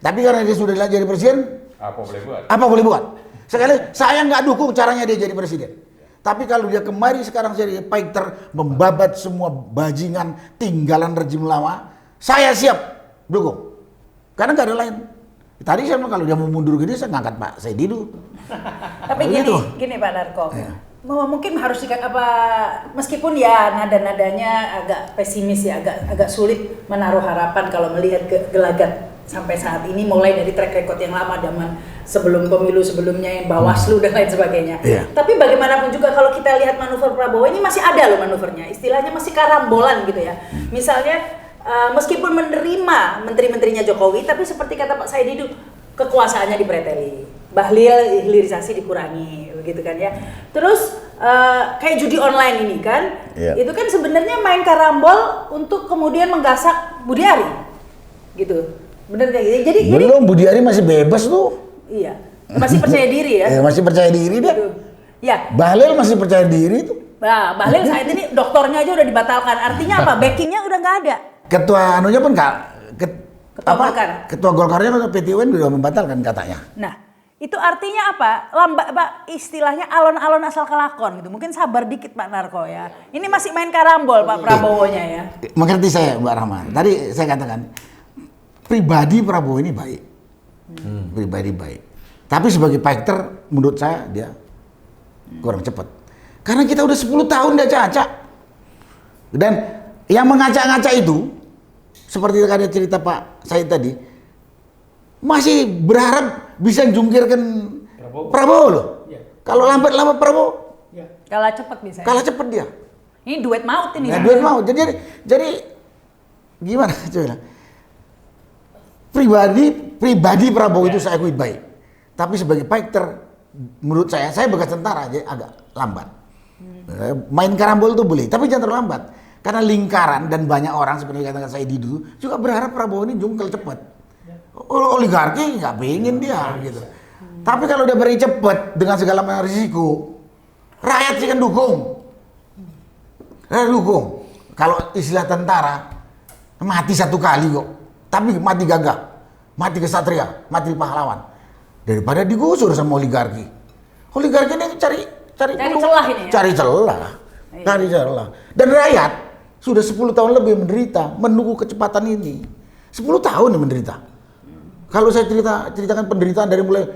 Tapi karena dia sudah jadi presiden, apa boleh buat? Sekali saya nggak dukung caranya dia jadi presiden. Tapi kalau dia kemari sekarang jadi fighter, membabat semua bajingan tinggalan rejim lama, saya siap dukung. Karena nggak ada lain. Tadi saya bilang kalau dia mau mundur gini, saya ngangkat Pak Said Didu. Tapi gini Pak Darko, mungkin harus meskipun ya nada-nadanya agak pesimis ya, agak sulit menaruh harapan kalau melihat gelagat sampai saat ini, mulai dari track record yang lama zaman sebelum pemilu sebelumnya yang Bawaslu dan lain sebagainya. Tapi bagaimanapun juga kalau kita lihat manuver Prabowo ini masih ada loh manuvernya, istilahnya masih karambolan gitu ya. Misalnya meskipun menerima menteri-menterinya Jokowi, tapi seperti kata Pak Said Didu, kekuasaannya dipreteli. Bahlil hilirisasi dikurangi, begitu kan ya. Terus kayak judi online ini kan, itu kan sebenarnya main karambol untuk kemudian menggasak Budi Ari, gitu. Bener kayak gitu. Jadi belum, Budi Ari masih bebas tuh. Iya, masih percaya diri ya. Masih percaya diri dia. Gitu. Ya. Bahlil masih percaya diri tuh. Nah, Bahlil saat ini doktornya aja udah dibatalkan. Artinya apa? Backingnya udah nggak ada. Ketua anunya pun Golkar. Ketua Golkarnya kan PT UN udah membatalkan katanya. Nah, itu artinya apa? Istilahnya alon-alon asal kelakon gitu. Mungkin sabar dikit Pak Narko ya. Ini masih main karambol Pak Prabowo-nya ya. Mengerti saya Mbak Rahma. Tadi saya katakan pribadi Prabowo ini baik. Pribadi baik. Tapi sebagai fighter menurut saya dia kurang cepat. Karena kita udah 10 tahun dia acak-acak. Dan yang mengacak-ngacak itu seperti tadi cerita Pak Said tadi, masih berharap bisa jungkirkan Prabowo loh. Kalau lambat-lambat Prabowo, kalah cepat bisa. kalah cepat dia. Ini duet maut ini. Nah, duet maut. Jadi gimana coba? Pribadi Prabowo itu saya akui baik. Tapi sebagai fighter, menurut saya bekas tentara jadi agak lambat. Main karambol itu boleh, tapi jangan terlalu lambat. Karena lingkaran dan banyak orang seperti katakan saya dulu juga berharap Prabowo ini jungkel cepat. Oligarki nggak pengen dia gitu. Tapi kalau dia beri cepat dengan segala macam risiko, rakyat sih kan dukung. Dukung. Kalau istilah tentara mati satu kali kok, tapi mati gagah, mati kesatria, mati pahlawan. Daripada digusur sama oligarki. Oligarki ini cari celah ini ya? Cari celah. Dan rakyat sudah 10 tahun lebih menderita menunggu kecepatan ini. 10 tahun nih menderita. Kalau saya ceritakan penderitaan dari mulai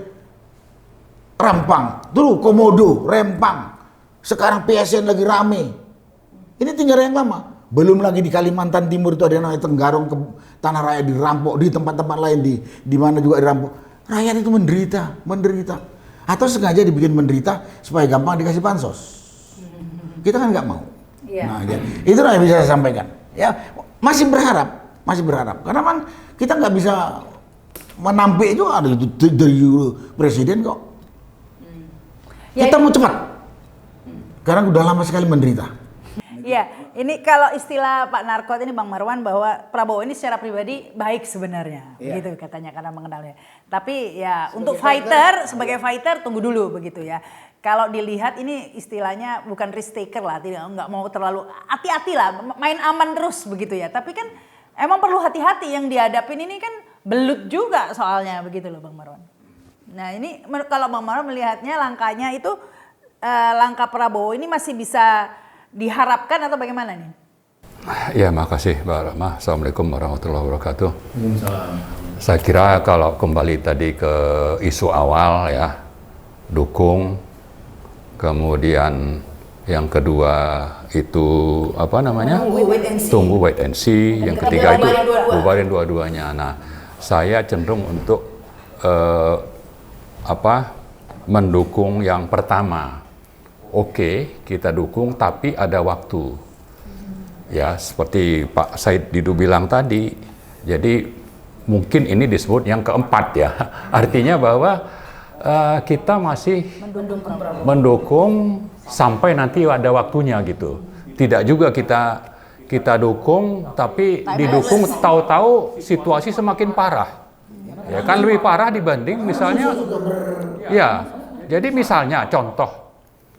Rampang, dulu Komodo, Rempang, sekarang PSN lagi rame. Ini tinggal yang lama. Belum lagi di Kalimantan Timur itu ada yang namanya Tenggarong, tanah rakyat dirampok, di tempat-tempat lain di mana juga dirampok. Rakyat itu menderita. Atau sengaja dibikin menderita supaya gampang dikasih bansos. Kita kan nggak mau. Iya. Nah, itu yang bisa saya sampaikan. Ya, masih berharap. Karena kan kita nggak bisa menampik itu ada itu dari presiden kok. Kita mau cepat. Karena udah lama sekali menderita. Iya, ini kalau istilah Pak Narkot ini Bang Marwan bahwa Prabowo ini secara pribadi baik sebenarnya, begitu katanya karena mengenalnya. Tapi ya sebagai fighter tunggu dulu begitu ya. Kalau dilihat ini istilahnya bukan risk taker lah, nggak mau terlalu hati-hati lah, main aman terus begitu ya. Tapi kan emang perlu hati-hati yang dihadapin ini kan belut juga soalnya begitu loh Bang Marwan. Nah ini kalau Bang Marwan melihatnya langkahnya itu langkah Prabowo ini masih bisa diharapkan atau bagaimana nih? Ya, makasih Mbak Rahma. Assalamualaikum warahmatullahi wabarakatuh. Saya kira kalau kembali tadi ke isu awal ya, dukung, kemudian yang kedua itu apa namanya? Tunggu wait and see. Yang ketiga itu bubarin dua-duanya. Nah, saya cenderung untuk mendukung yang pertama. Oke, kita dukung, tapi ada waktu. Ya, seperti Pak Said Didu bilang tadi. Jadi mungkin ini disebut yang keempat ya. Artinya bahwa kita masih mendukung sampai nanti ada waktunya gitu. Tidak juga kita dukung, tapi didukung tahu-tahu situasi semakin parah. Ya kan lebih parah dibanding misalnya. Ya, jadi misalnya contoh.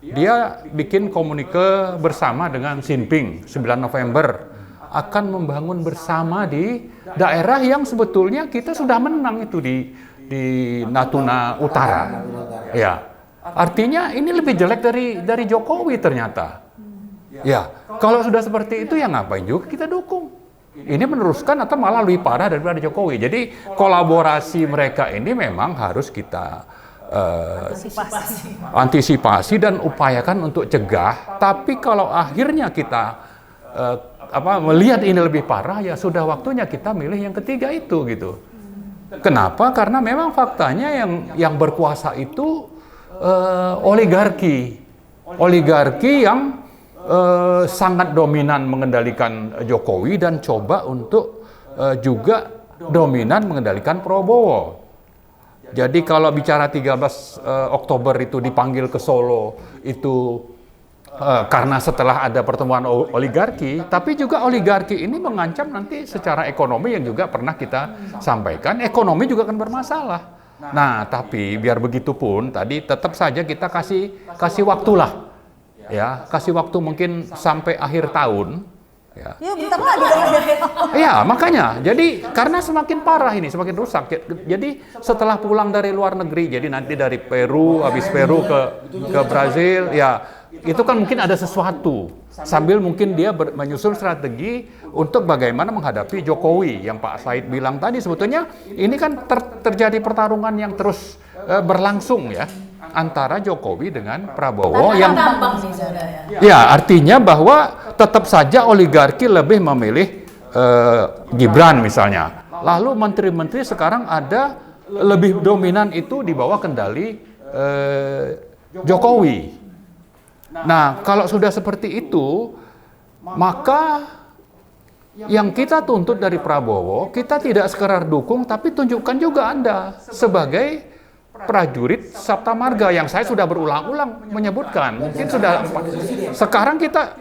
Dia bikin komunike bersama dengan Xi Jinping 9 November akan membangun bersama di daerah yang sebetulnya kita sudah menang itu di Natuna Utara. Ya. Artinya ini lebih jelek dari Jokowi ternyata. Ya, kalau sudah seperti itu ya ngapain juga kita dukung. Ini meneruskan atau malah lebih parah daripada Jokowi. Jadi kolaborasi mereka ini memang harus kita antisipasi dan upayakan untuk cegah. Tapi kalau akhirnya kita melihat ini lebih parah, ya sudah waktunya kita milih yang ketiga itu gitu. Kenapa? Karena memang faktanya yang berkuasa itu oligarki yang sangat dominan mengendalikan Jokowi dan coba untuk juga dominan mengendalikan Prabowo. Jadi kalau bicara 13 Oktober itu dipanggil ke Solo itu karena setelah ada pertemuan oligarki, tapi juga oligarki ini mengancam nanti secara ekonomi yang juga pernah kita sampaikan, ekonomi juga akan bermasalah. Nah, tapi biar begitu pun tadi tetap saja kita kasih waktulah, ya, kasih waktu mungkin sampai akhir tahun. Ya. Ya bentar lagi dong. Iya, makanya. Jadi karena semakin parah ini, semakin rusak. Jadi setelah pulang dari luar negeri, jadi nanti dari Peru, habis Peru ke Brazil, ya itu kan mungkin ada sesuatu. Sambil mungkin dia menyusun strategi untuk bagaimana menghadapi Jokowi yang Pak Said bilang tadi. Sebetulnya ini kan terjadi pertarungan yang terus berlangsung ya antara Jokowi dengan Prabowo yang ya artinya bahwa tetap saja oligarki lebih memilih Gibran misalnya. Lalu menteri-menteri sekarang ada lebih dominan itu di bawah kendali Jokowi. Nah, kalau sudah seperti itu, maka yang kita tuntut dari Prabowo, kita tidak sekedar dukung, tapi tunjukkan juga Anda sebagai prajurit Sabta Marga yang saya sudah berulang-ulang menyebutkan. Mungkin sudah sekarang kita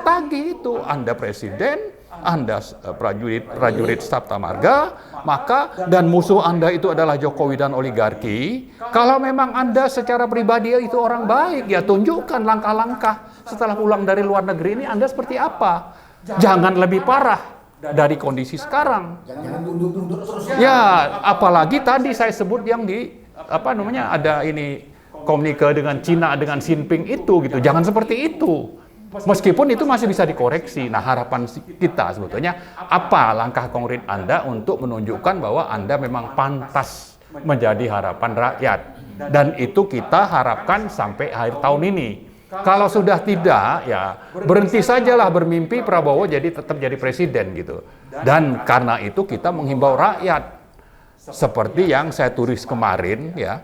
tagih itu Anda presiden, Anda prajurit Sabta Marga, maka dan musuh Anda itu adalah Jokowi dan oligarki. Kalau memang Anda secara pribadi itu orang baik, ya tunjukkan langkah-langkah setelah pulang dari luar negeri ini Anda seperti apa. Jangan lebih parah dari kondisi sekarang. Ya, apalagi tadi saya sebut yang di ada ini komunike dengan Cina dengan Xi Jinping itu gitu. Jangan seperti itu. Meskipun itu masih bisa dikoreksi. Nah, harapan kita sebetulnya apa langkah konkret Anda untuk menunjukkan bahwa Anda memang pantas menjadi harapan rakyat. Dan itu kita harapkan sampai akhir tahun ini. Kalau sudah tidak, ya berhenti sajalah bermimpi Prabowo tetap jadi presiden gitu. Dan karena itu kita menghimbau rakyat seperti yang saya tulis kemarin ya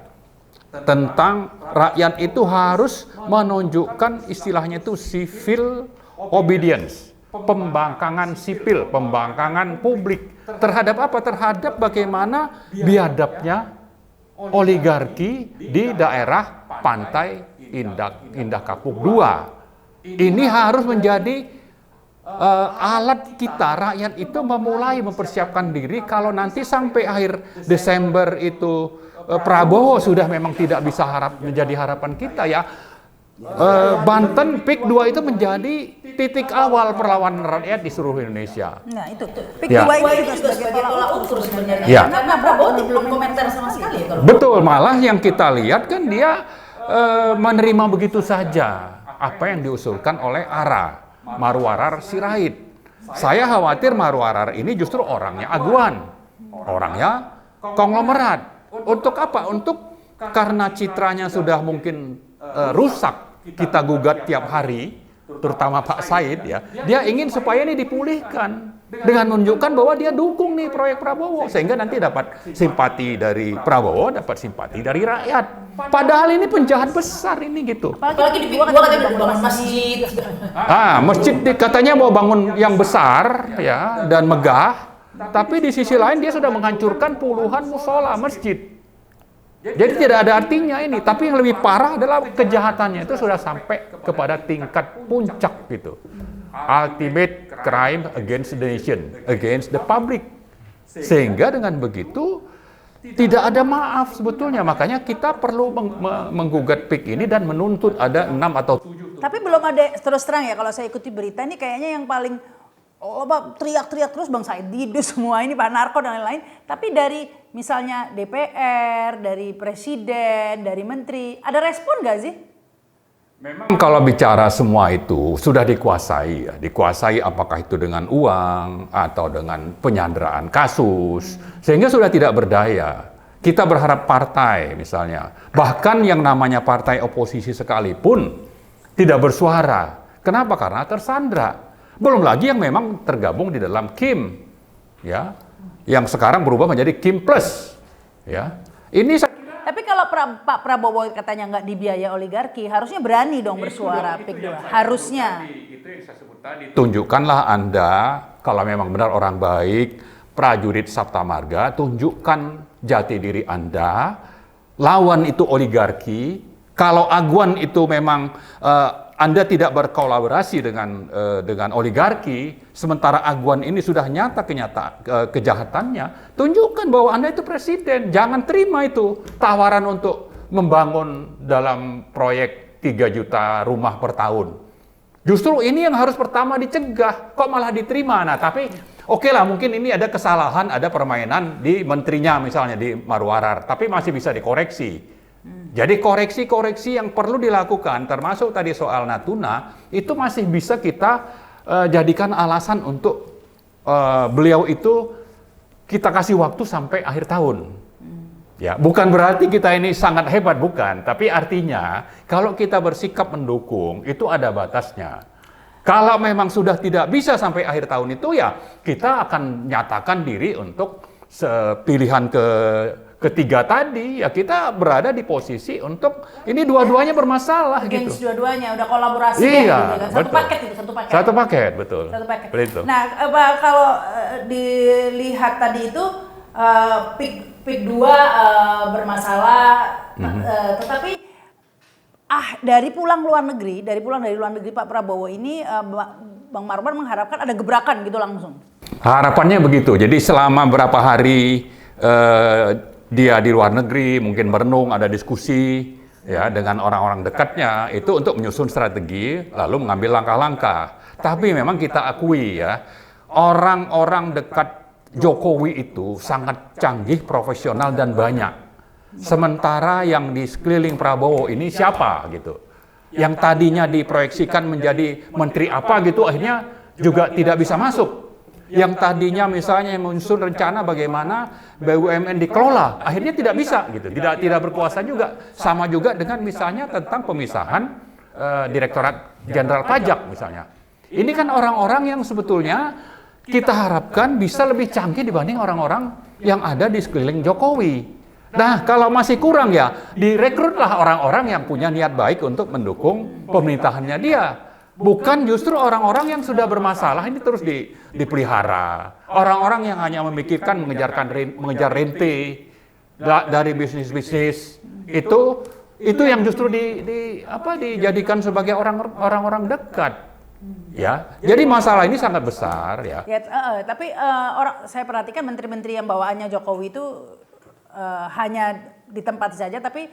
tentang rakyat itu harus menunjukkan istilahnya itu civil obedience, pembangkangan sipil, pembangkangan publik terhadap apa? Terhadap bagaimana biadabnya oligarki di daerah pantai Indah Kapuk II. Ini harus menjadi alat kita, rakyat itu memulai mempersiapkan diri kalau nanti sampai akhir Desember itu Prabowo sudah memang tidak bisa menjadi harapan kita ya. Banten PIK 2 itu menjadi titik awal perlawanan rakyat di seluruh Indonesia. Nah itu PIK Ya. 2 itu juga sebagai tolak ukur sebenarnya. Ya. Karena Prabowo belum komentar sama sekali ya kalau. Betul, malah yang kita lihat kan dia menerima begitu saja apa yang diusulkan oleh ARA. Marwarar Sirait. Saya khawatir Marwarar ini justru orangnya aguan, orangnya konglomerat. Untuk apa? Untuk karena citranya sudah mungkin rusak, kita gugat tiap hari, terutama Pak Said ya. Dia ingin supaya ini dipulihkan dengan menunjukkan bahwa dia dukung nih proyek Prabowo sehingga nanti dapat simpati dari Prabowo, dapat simpati dari rakyat. Padahal ini penjahat besar ini gitu. Apalagi di PIK 2 katanya mau bangun masjid. Masjid katanya mau bangun yang besar ya dan megah, tapi di sisi lain dia sudah menghancurkan puluhan musola masjid. Jadi tidak ada artinya ini. Tapi yang lebih parah adalah kejahatannya itu sudah sampai kepada tingkat puncak gitu. Ultimate crime against the nation, against the public. Sehingga dengan begitu tidak ada maaf sebetulnya. Makanya kita perlu menggugat PIK ini dan menuntut ada 6 atau 7. Tapi belum ada, terus terang ya kalau saya ikuti berita ini kayaknya yang paling teriak-teriak terus Bang Said Didu semua ini Pak Narko dan lain-lain. Tapi dari misalnya DPR, dari Presiden, dari Menteri, ada respon nggak sih? Memang kalau bicara semua itu sudah dikuasai ya. Dikuasai apakah itu dengan uang atau dengan penyanderaan kasus. Sehingga sudah tidak berdaya. Kita berharap partai misalnya. Bahkan yang namanya partai oposisi sekalipun tidak bersuara. Kenapa? Karena tersandra. Belum lagi yang memang tergabung di dalam Kim. Ya. Yang sekarang berubah menjadi Kim Plus. Ya. Ini Tapi kalau Pak Prabowo katanya nggak dibiaya oligarki, harusnya berani dong bersuara PIK 2. Harusnya. Itu yang saya sebut tadi. Tunjukkanlah Anda, kalau memang benar orang baik, prajurit Sabta Marga, tunjukkan jati diri Anda, lawan itu oligarki. Kalau aguan itu memang Anda tidak berkolaborasi dengan oligarki, sementara aguan ini sudah nyata kejahatannya, tunjukkan bahwa Anda itu presiden. Jangan terima itu tawaran untuk membangun dalam proyek 3 juta rumah per tahun. Justru ini yang harus pertama dicegah, kok malah diterima. Nah, tapi oke lah, mungkin ini ada kesalahan, ada permainan di menterinya misalnya, di Marwarar, tapi masih bisa dikoreksi. Jadi koreksi-koreksi yang perlu dilakukan, termasuk tadi soal Natuna, itu masih bisa kita jadikan alasan untuk beliau itu kita kasih waktu sampai akhir tahun. Ya, bukan berarti kita ini sangat hebat, bukan. Tapi artinya, kalau kita bersikap mendukung, itu ada batasnya. Kalau memang sudah tidak bisa sampai akhir tahun itu, ya kita akan nyatakan diri untuk pilihan ketiga tadi. Ya kita berada di posisi untuk, ini dua-duanya bermasalah Against gitu. dua-duanya, udah kolaborasi Iya, ya, gitu kan. Satu betul. paket itu, satu paket. Satu paket, betul. Satu paket. Begitu. Nah, kalau dilihat tadi itu PIK 2 bermasalah, tetapi dari pulang dari luar negeri Pak Prabowo ini, Bang Marwan mengharapkan ada gebrakan gitu langsung. Harapannya begitu. Jadi selama berapa hari dia di luar negeri, mungkin merenung, ada diskusi ya dengan orang-orang dekatnya, itu untuk menyusun strategi, lalu mengambil langkah-langkah. Tapi memang kita akui ya, orang-orang dekat Jokowi itu sangat canggih, profesional, dan banyak. Sementara yang di sekeliling Prabowo ini siapa gitu? Yang tadinya diproyeksikan menjadi menteri apa gitu, akhirnya juga tidak bisa masuk. Yang tadinya misalnya menyusun rencana bagaimana BUMN dikelola, akhirnya tidak bisa gitu, tidak berkuasa juga. Sama juga dengan misalnya tentang pemisahan Direktorat Jenderal Pajak misalnya. Ini kan orang-orang yang sebetulnya kita harapkan bisa lebih canggih dibanding orang-orang yang ada di sekeliling Jokowi. Nah, kalau masih kurang ya, direkrutlah orang-orang yang punya niat baik untuk mendukung pemerintahannya dia. Bukan justru orang-orang yang sudah bermasalah ini terus dipelihara. Orang-orang yang hanya memikirkan mengejar rente dari bisnis-bisnis itu yang justru dijadikan sebagai orang-orang dekat. Ya, jadi masalah ini sangat besar ya. Tapi saya perhatikan menteri-menteri yang bawaannya Jokowi itu hanya di tempat saja, tapi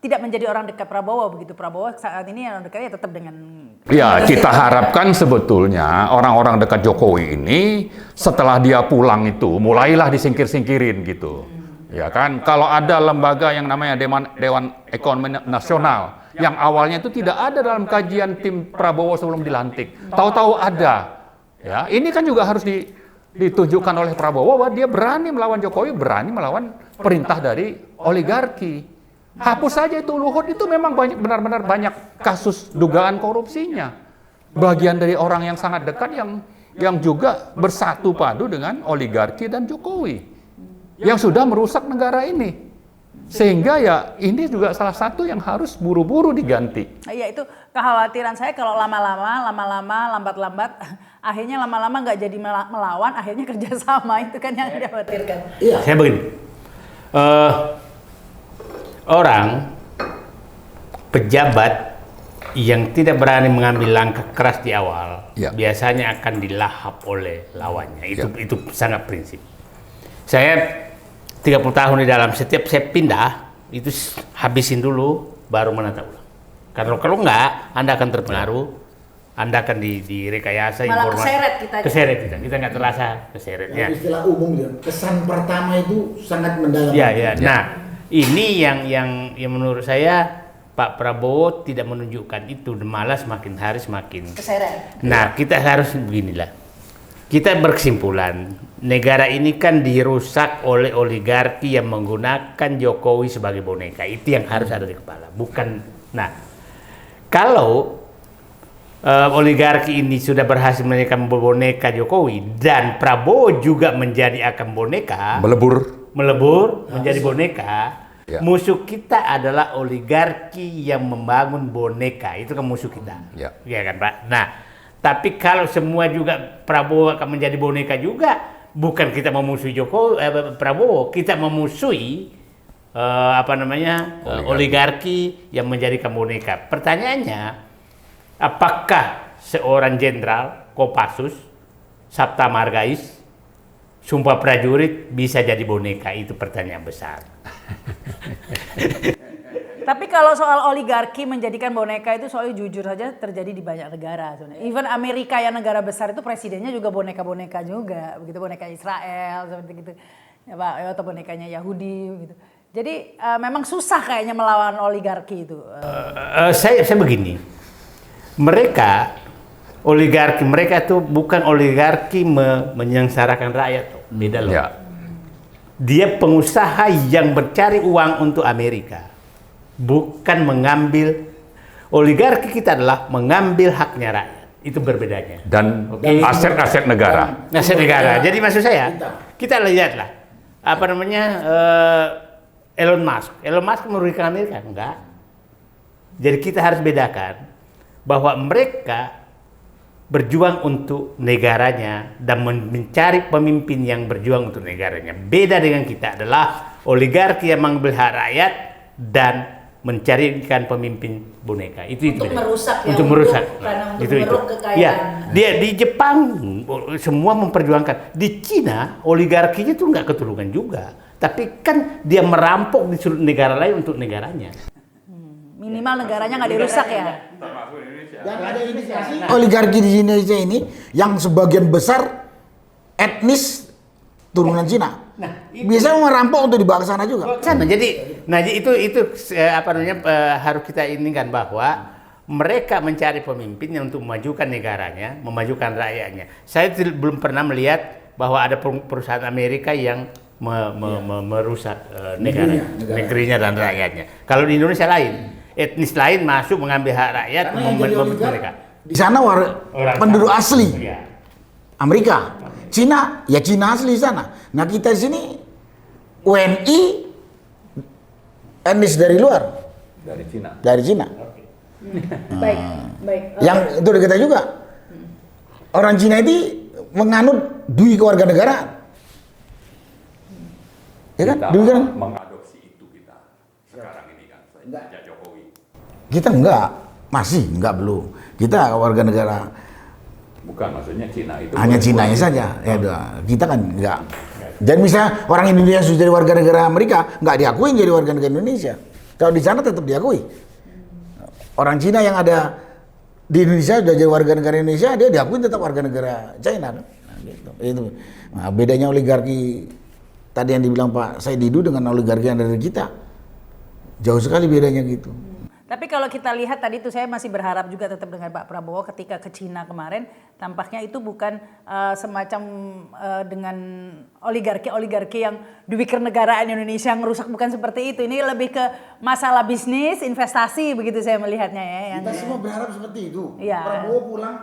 tidak menjadi orang dekat Prabowo begitu. Prabowo saat ini orang dekatnya tetap dengan. Ya, kita harapkan sebetulnya orang-orang dekat Jokowi ini setelah dia pulang itu mulailah disingkir-singkirin gitu. Ya kan, kalau ada lembaga yang namanya Dewan Ekonomi Nasional yang awalnya itu tidak ada dalam kajian tim Prabowo sebelum dilantik, tahu-tahu ada. Ya, ini kan juga harus ditunjukkan oleh Prabowo bahwa dia berani melawan Jokowi, berani melawan perintah dari oligarki. Hapus saja itu Luhut, itu memang benar-benar banyak kasus dugaan korupsinya. Bagian dari orang yang sangat dekat yang juga bersatu padu dengan oligarki dan Jokowi yang sudah merusak negara ini. Sehingga ya ini juga salah satu yang harus buru-buru diganti. Iya, itu kekhawatiran saya kalau lama-lama, lambat-lambat, akhirnya lama-lama nggak jadi melawan, akhirnya kerjasama, itu kan yang dikhawatirkan. Iya. Saya begini, orang pejabat yang tidak berani mengambil langkah keras di awal, biasanya akan dilahap oleh lawannya. Itu sangat prinsip. Saya 30 tahun di dalam, setiap saya pindah itu habisin dulu baru menata ulang. Karena kalau enggak, Anda akan terpengaruh, Anda akan direkayasa malah informasi. Keseret kita nggak terasa keseretnya. Istilah umum ya, kesan pertama itu sangat mendalam. Ya. Nah, ini yang menurut saya Pak Prabowo tidak menunjukkan itu, malah semakin hari semakin keseret. Nah, kita harus beginilah. Kita berkesimpulan, negara ini kan dirusak oleh oligarki yang menggunakan Jokowi sebagai boneka. Itu yang harus ada di kepala, bukan. Nah, kalau oligarki ini sudah berhasil menjadikan boneka Jokowi dan Prabowo juga akan boneka, melebur menjadi boneka. Ya. Musuh kita adalah oligarki yang membangun boneka. Itu kan musuh kita. Ya kan, Pak? Nah, tapi kalau semua juga Prabowo akan menjadi boneka juga, bukan kita memusuhi Prabowo, kita memusuhi oligarki yang menjadikan boneka. Pertanyaannya, apakah seorang jenderal Kopassus, Sabta Margais, Sumpah Prajurit bisa jadi boneka? Itu pertanyaan besar. Tapi kalau soal oligarki menjadikan boneka itu soalnya jujur saja terjadi di banyak negara sebenarnya. Even Amerika yang negara besar itu presidennya juga boneka-boneka juga, begitu, boneka Israel seperti gitu, ya Pak, atau bonekanya Yahudi gitu. Jadi memang susah kayaknya melawan oligarki itu. Saya begini, oligarki mereka itu bukan oligarki menyengsarakan rakyat, beda loh. Ya. Dia pengusaha yang mencari uang untuk Amerika. Bukan mengambil, oligarki kita adalah mengambil haknya rakyat. Itu berbedanya. Dan aset-aset negara. Aset negara. Jadi maksud saya, kita lihatlah Elon Musk. Elon Musk merugikan Amerika? Enggak. Jadi kita harus bedakan bahwa mereka berjuang untuk negaranya dan mencari pemimpin yang berjuang untuk negaranya. Beda dengan kita adalah oligarki yang mengambil hak rakyat dan mencarikan pemimpin boneka. Itu untuk beda. merusak ya, Untuk merusak. untuk Itu. mengeruk kekayaan. Ya, dia di Jepang semua memperjuangkan. Di Cina oligarkinya tuh nggak keturunan juga, tapi kan dia merampok di seluruh negara lain untuk negaranya. Minimal negaranya nggak dirusak ya. Dan ada indikasi oligarki di Indonesia ini yang sebagian besar etnis turunan Cina. Biasanya merampok untuk dibawa ke sana juga. Sana. Jadi harus kita inginkan bahwa mereka mencari pemimpin yang untuk memajukan negaranya, memajukan rakyatnya. Saya belum pernah melihat bahwa ada perusahaan Amerika yang merusak negerinya dan rakyatnya. Kalau di Indonesia lain, etnis lain masuk mengambil hak rakyat, membentuk mereka. Di sana penduduk asli Iya. Amerika, Cina, ya Cina asli sana. Nah kita di sini WNI etnis dari luar, Dari Cina. dari Cina. Baik, baik. Yang itu dari kita juga. Orang Cina itu menganut dui kewarganegaraan. Ya kan? Kita Dui kan? mengadopsi itu kita sekarang ini kan sejak Jokowi. Kita enggak, masih enggak belum. Kita warga negara Bukan, maksudnya Cina itu hanya Cina saja. Ya, kita kan enggak. Dan misalnya orang Indonesia sudah jadi warga negara Amerika, enggak diakuin jadi warga negara Indonesia. Kalau di sana tetap diakui. Orang Cina yang ada di Indonesia sudah jadi warga negara Indonesia, dia diakui tetap warga negara China. Nah, gitu. Itu. Nah, bedanya oligarki tadi yang dibilang Pak Said Didu dengan oligarki yang dari kita, jauh sekali bedanya gitu. Tapi kalau kita lihat tadi itu saya masih berharap juga tetap dengan Pak Prabowo ketika ke Cina kemarin, tampaknya itu bukan semacam dengan oligarki yang duit kenegaraan Indonesia yang rusak, bukan seperti itu. Ini lebih ke masalah bisnis, investasi, begitu saya melihatnya ya. Kita semua berharap seperti itu. Iya. Prabowo pulang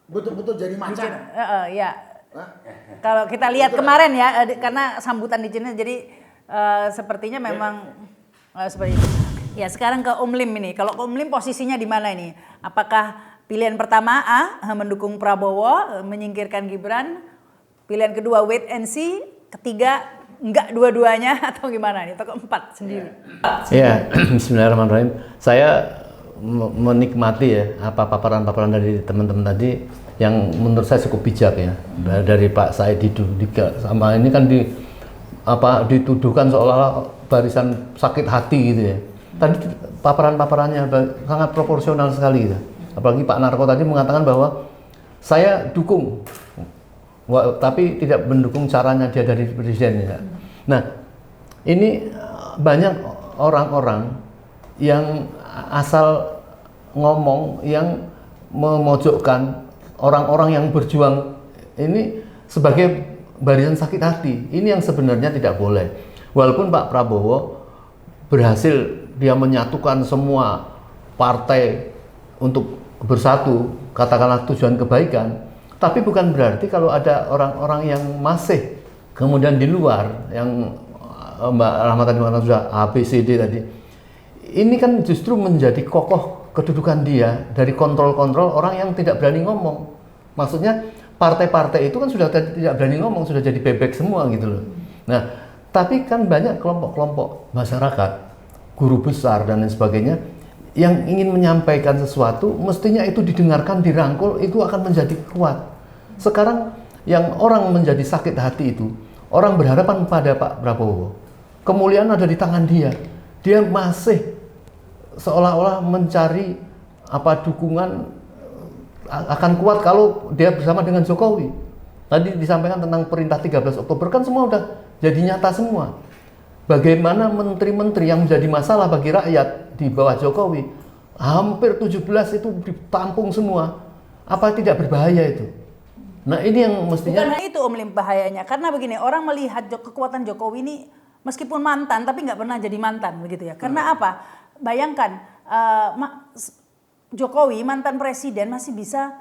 betul-betul jadi macan. Ya. Kalau kita lihat kemarin ya, karena sambutan di Cina, jadi sepertinya memang seperti itu. Ya, sekarang ke Lim ini. Kalau Lim posisinya di mana ini? Apakah pilihan pertama A, mendukung Prabowo, menyingkirkan Gibran? Pilihan kedua wait and see, ketiga enggak dua-duanya, atau gimana nih? Atau keempat sendiri? Iya, bismillahirrahmanirrahim. Saya menikmati ya apa paparan-paparan dari teman-teman tadi yang menurut saya cukup bijak ya. Dari Pak Said Didu sama ini kan dituduhkan seolah-olah barisan sakit hati gitu ya. Tadi paparan-paparannya sangat proporsional sekali gitu. Apalagi Pak Narko tadi mengatakan bahwa saya dukung, tapi tidak mendukung caranya dia dari presiden ya. Nah, ini banyak orang-orang yang asal ngomong yang memojokkan orang-orang yang berjuang ini sebagai barisan sakit hati. Ini yang sebenarnya tidak boleh. Walaupun Pak Prabowo berhasil dia menyatukan semua partai untuk bersatu, katakanlah tujuan kebaikan, tapi bukan berarti kalau ada orang-orang yang masih kemudian di luar, yang Mbak Rahmat tadi mengatakan sudah A, B, C, D tadi, ini kan justru menjadi kokoh kedudukan dia dari kontrol-kontrol orang yang tidak berani ngomong. Maksudnya partai-partai itu kan sudah tidak berani ngomong, sudah jadi bebek semua gitu loh. Nah, tapi kan banyak kelompok-kelompok masyarakat, guru besar dan lain sebagainya yang ingin menyampaikan sesuatu, mestinya itu didengarkan, dirangkul, itu akan menjadi kuat. Sekarang yang orang menjadi sakit hati itu, orang berharapan pada Pak Prabowo. Kemuliaan ada di tangan dia. Dia masih seolah-olah mencari dukungan akan kuat kalau dia bersama dengan Jokowi. Tadi disampaikan tentang perintah 13 Oktober kan semua udah jadi nyata semua. Bagaimana menteri-menteri yang menjadi masalah bagi rakyat di bawah Jokowi, hampir 17 itu ditampung semua. Apa tidak berbahaya itu? Nah, ini yang mestinya... Bukan itu Om Lim bahayanya, karena begini, orang melihat kekuatan Jokowi ini meskipun mantan tapi nggak pernah jadi mantan begitu ya. Karena apa? Bayangkan Jokowi mantan presiden masih bisa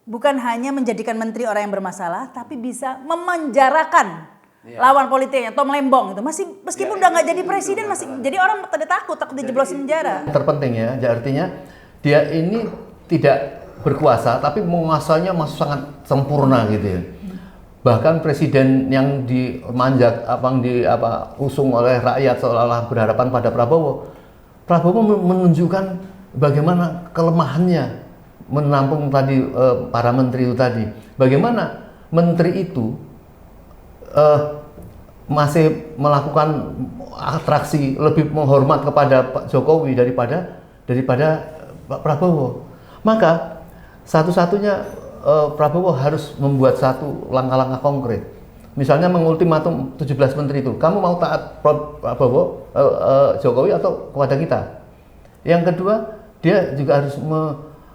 bukan hanya menjadikan menteri orang yang bermasalah, tapi bisa memenjarakan lawan politiknya, Tom Lembong itu meskipun udah nggak jadi presiden masih jadi orang takut dijeblosin penjara. Terpenting ya, artinya dia ini tidak berkuasa tapi menguasanya masih sangat sempurna gitu ya. Bahkan presiden yang dimanjat usung oleh rakyat seolah-olah berharapan pada Prabowo menunjukkan bagaimana kelemahannya menampung tadi para menteri itu tadi. Bagaimana menteri itu masih melakukan atraksi lebih menghormat kepada Pak Jokowi daripada Pak Prabowo. Maka satu-satunya Prabowo harus membuat satu langkah-langkah konkret. Misalnya mengultimatum 17 menteri itu, kamu mau taat Jokowi atau kepada kita? Yang kedua, dia juga harus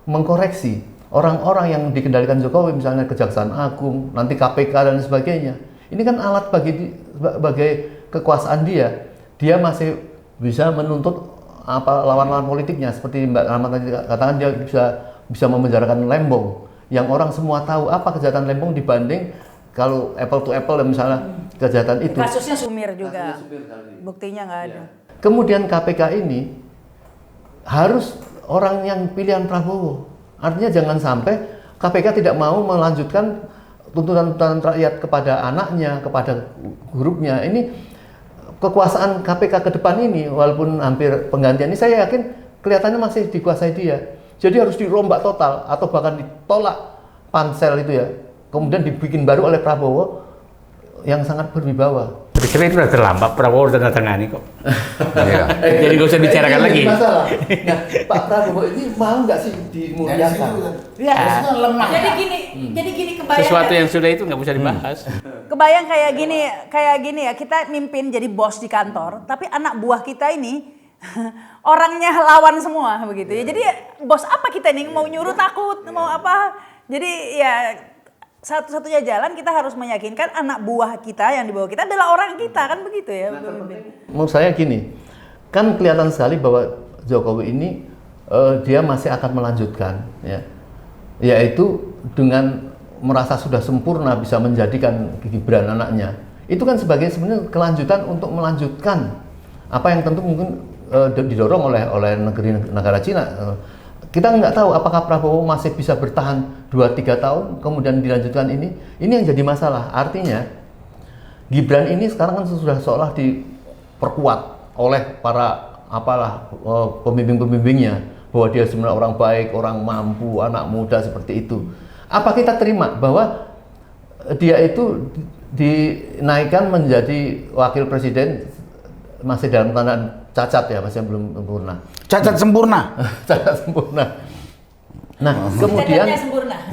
mengkoreksi orang-orang yang dikendalikan Jokowi, misalnya Kejaksaan Agung, nanti KPK dan sebagainya. Ini kan alat sebagai kekuasaan dia. Dia masih bisa menuntut lawan-lawan politiknya, seperti Mbak Rahmat tadi katakan, dia bisa memenjarakan Lembong, yang orang semua tahu apa kejahatan Lembong dibanding kalau apple to apple misalnya kejahatan itu. Kasusnya sumir juga, buktinya nggak ada. Kemudian KPK ini harus orang yang pilihan Prabowo. Artinya jangan sampai KPK tidak mau melanjutkan tuntutan rakyat kepada anaknya, kepada grupnya. Ini kekuasaan KPK ke depan ini, walaupun hampir penggantian ini, saya yakin kelihatannya masih dikuasai dia. Jadi harus dirombak total atau bahkan ditolak pansel itu ya. Kemudian dibikin baru oleh Prabowo yang sangat berwibawa. Kira itu udah terlambat, Prabowo udah tangani kok. Iya. Jadi nggak usah bicarakan lagi. Masalah. Nah, Pak Prabowo ini mau nggak sih dimuliakan? Ya. Jadi gini kebayang. Sesuatu yang sudah itu nggak bisa dibahas. Kebayang kayak gini ya, kita mimpin jadi bos di kantor, tapi anak buah kita ini orangnya lawan semua begitu ya. Jadi bos apa kita nih, mau nyuruh takut, mau apa? Jadi ya satu-satunya jalan kita harus meyakinkan anak buah kita yang di bawah kita adalah orang kita, kan begitu ya. Menurut saya gini, kan kelihatan sekali bahwa Jokowi ini dia masih akan melanjutkan ya, yaitu dengan merasa sudah sempurna bisa menjadikan Gibran anaknya. Itu kan sebagai sebenarnya kelanjutan untuk melanjutkan apa yang tentu mungkin didorong oleh negara Cina. Kita nggak tahu apakah Prabowo masih bisa bertahan 2-3 tahun kemudian dilanjutkan ini yang jadi masalah. Artinya Gibran ini sekarang kan sudah seolah diperkuat oleh para pembimbing-pembimbingnya bahwa dia sebenarnya orang baik, orang mampu, anak muda seperti itu. Apa kita terima bahwa dia itu dinaikkan menjadi wakil presiden masih dalam tanda cacat ya, masih belum sempurna. Cacat sempurna. Cacat sempurna. Nah, kemudian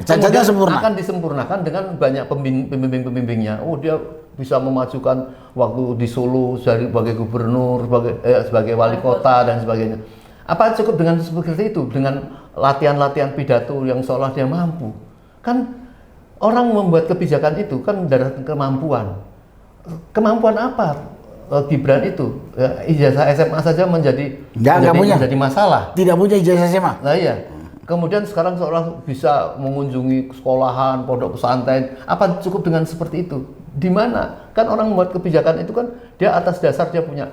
Cacatnya sempurna. Akan disempurnakan dengan banyak pembimbing-pembimbingnya. Oh, dia bisa memajukan waktu di Solo sebagai gubernur, sebagai wali kota dan sebagainya. Apa cukup dengan seperti itu? Dengan latihan-latihan pidato yang seolah dia mampu? Kan orang membuat kebijakan itu kan berdasarkan kemampuan. Kemampuan apa? Gibran itu ijazah SMA saja menjadi masalah. Tidak punya ijazah SMA. Nah iya. Kemudian sekarang seolah bisa mengunjungi sekolahan, pondok pesantren. Apa cukup dengan seperti itu? Di mana? Kan orang membuat kebijakan itu kan dia atas dasar dia punya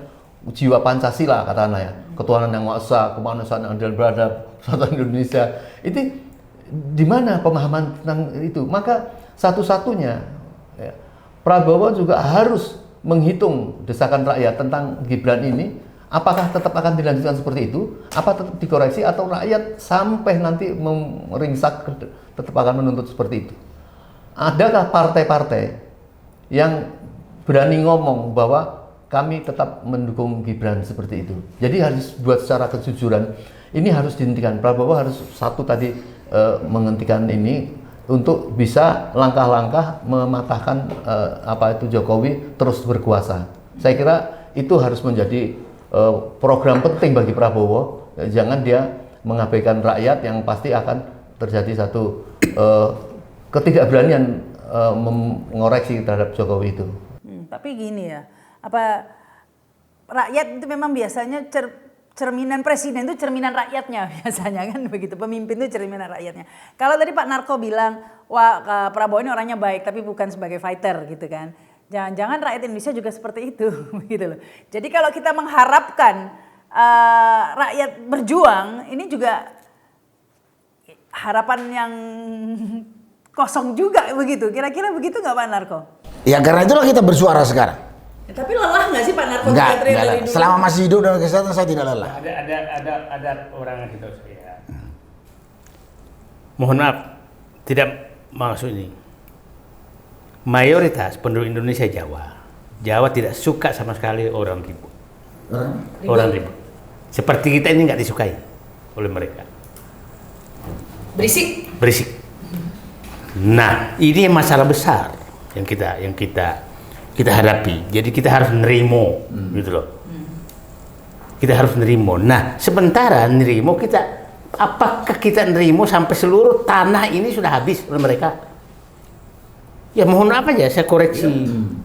jiwa Pancasila katanya ya. Ketuhanan yang Maha Esa, kemanusiaan yang adil beradab, persatuan Indonesia. Itu di mana pemahaman tentang itu? Maka satu-satunya ya, Prabowo juga harus menghitung desakan rakyat tentang Gibran ini, apakah tetap akan dilanjutkan seperti itu, apa tetap dikoreksi, atau rakyat sampai nanti meringsak tetap akan menuntut seperti itu. Adakah partai-partai yang berani ngomong bahwa kami tetap mendukung Gibran seperti itu? Jadi harus buat secara kejujuran, ini harus dihentikan. Prabowo harus satu tadi menghentikan ini untuk bisa langkah-langkah mematahkan Jokowi terus berkuasa. Saya kira itu harus menjadi program penting bagi Prabowo. Jangan dia mengabaikan rakyat yang pasti akan terjadi satu ketidakberanian mengoreksi terhadap Jokowi itu. Tapi gini ya, apa rakyat itu memang biasanya cerminan presiden itu cerminan rakyatnya biasanya kan begitu, pemimpin itu cerminan rakyatnya. Kalau tadi Pak Narko bilang, wah Prabowo ini orangnya baik tapi bukan sebagai fighter gitu kan. Jangan-jangan rakyat Indonesia juga seperti itu gitu loh. Jadi kalau kita mengharapkan rakyat berjuang, ini juga harapan yang kosong juga begitu. Kira-kira begitu nggak Pak Narko? Ya karena itulah kita bersuara sekarang. Ya, tapi lelah nggak sih Pak Narko? Enggak lelah. Selama masih hidup dan kesehatan saya tidak lelah. Ada orang yang kita saya. Mohon maaf, tidak maksud ini. Mayoritas penduduk Indonesia Jawa. Jawa tidak suka sama sekali orang ribut. Orang ribut. Seperti kita ini nggak disukai oleh mereka. Berisik. Nah, ini masalah besar yang kita hadapi. Jadi kita harus nerimo, gitu loh. Kita harus nerimo. Nah, sementara nerimo apakah kita nerimo sampai seluruh tanah ini sudah habis oleh mereka? Ya mohon apa ya, saya koreksi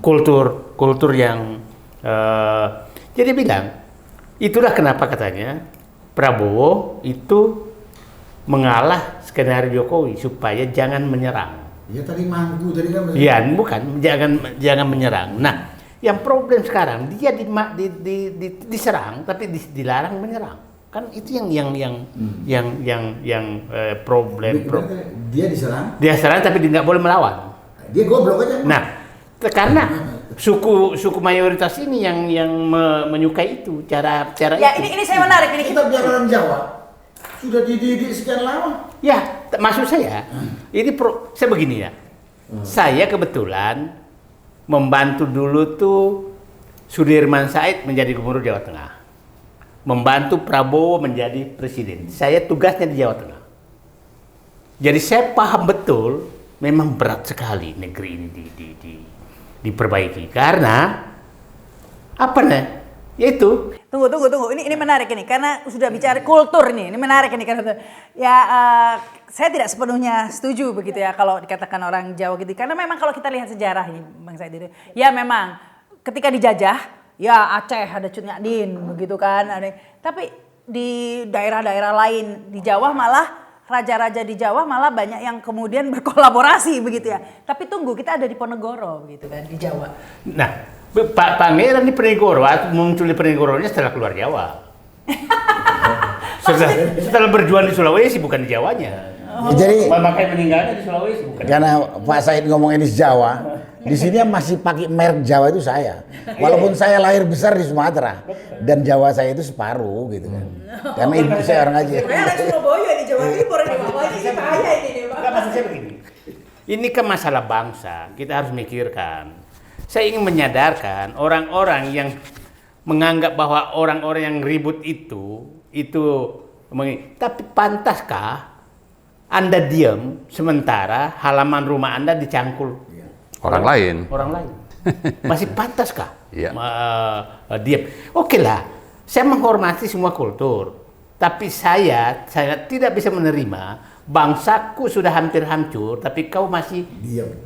kultur yang jadi bilang, itulah kenapa katanya Prabowo itu mengalah skenario Jokowi supaya jangan menyerang. Ya tadi mangku tadi kan. Iya, bukan jangan menyerang. Nah, yang problem sekarang dia diserang tapi dilarang menyerang. Kan itu yang problem. Dia diserang. Dia serang tapi dia nggak boleh melawan. Dia goblok aja. Nah, karena suku mayoritas ini yang menyukai itu cara ya, itu. ini saya menarik ini Kita biar orang Jawa sudah dididik sekian lama. Ya, maksud saya, saya begini ya. Saya kebetulan membantu dulu tuh Sudirman Said menjadi gubernur Jawa Tengah. Membantu Prabowo menjadi presiden. Saya tugasnya di Jawa Tengah. Jadi saya paham betul, memang berat sekali negeri ini diperbaiki. Karena, apa nih? Yaitu Tunggu. Ini menarik ini karena sudah bicara kultur ini menarik ini karena ya saya tidak sepenuhnya setuju begitu ya kalau dikatakan orang Jawa gitu. Karena memang kalau kita lihat sejarah ini Bang Said, ya memang ketika dijajah ya Aceh ada Cut Nyak begitu kan. Tapi di daerah-daerah lain di Jawa malah raja-raja di Jawa malah banyak yang kemudian berkolaborasi begitu ya. Tapi tunggu, kita ada di Ponegoro begitu kan di Jawa. Nah, Pak Pangeran di Penegoro muncul di Penegoronya setelah keluar Jawa. setelah berjuang di Sulawesi bukan di Jawanya. Jadi Makanya meninggalnya di Sulawesi bukan. karena Pak Said ngomong ini Jawa, di sini masih pakai merek Jawa itu saya. Walaupun saya lahir besar di Sumatera dan Jawa saya itu separuh gitu kan. Karena ibu saya orang aja. Saya orang Surabaya di Jawa Timur di bawah ini bahaya ini Pak. Enggak, maksud saya begini. Ini kan masalah bangsa, kita harus mikirkan. Saya ingin menyadarkan orang-orang yang menganggap bahwa orang-orang yang ribut itu tapi pantaskah Anda diam sementara halaman rumah Anda dicangkul Orang lain. Masih pantaskah? Iya. Diam. Oke lah, saya menghormati semua kultur. Tapi saya tidak bisa menerima bangsaku sudah hampir hancur, tapi kau masih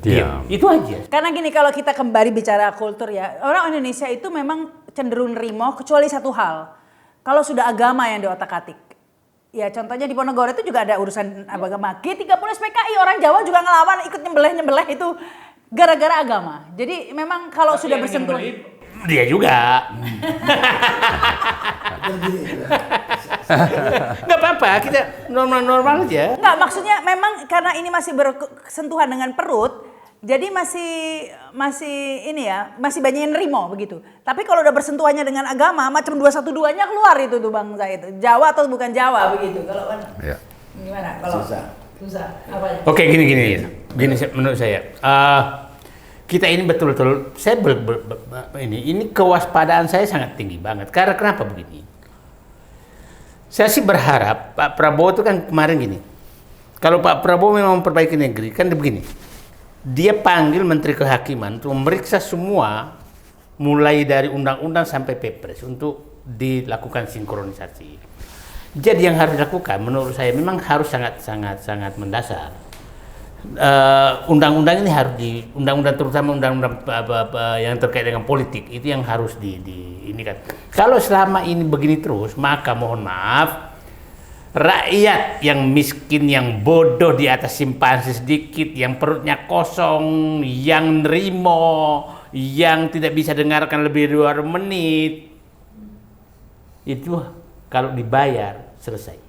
diam. Itu aja. Karena gini, kalau kita kembali bicara kultur ya, orang Indonesia itu memang cenderung rimo kecuali satu hal. Kalau sudah agama yang diotak-atik. Ya contohnya di Ponegoro itu juga ada urusan agama. G30 SPKI, orang Jawa juga ngelawan, ikut nyembelih itu gara-gara agama. Jadi memang kalau sudah bersentuhan. Dia juga. Nggak apa-apa, kita normal-normal aja. Nggak, maksudnya memang karena ini masih bersentuhan dengan perut, Jadi masih ini ya, masih banyak yang nerimo begitu. Tapi kalau udah bersentuhannya dengan agama, macam 212-nya keluar itu tuh Bang Said. Jawa atau bukan Jawa begitu. Kalau kan Ya. gimana? Kalau susah. Apanya? Oke, gini menurut saya. Kita ini betul-betul, saya ini kewaspadaan saya sangat tinggi banget. Karena kenapa begini? Saya sih berharap Pak Prabowo itu kan kemarin gini. Kalau Pak Prabowo memang memperbaiki negeri, kan begini. Dia panggil Menteri Kehakiman untuk memeriksa semua, mulai dari undang-undang sampai Perpres untuk dilakukan sinkronisasi. Jadi yang harus dilakukan, menurut saya memang harus sangat mendasar. Undang-undang ini harus undang-undang terutama undang-undang yang terkait dengan politik itu yang harus ini kan. Kalau selama ini begini terus, maka mohon maaf. Rakyat yang miskin, yang bodoh di atas simpansi sedikit, yang perutnya kosong, yang nerimo, yang tidak bisa dengarkan lebih dari 2 menit, itu kalau dibayar selesai.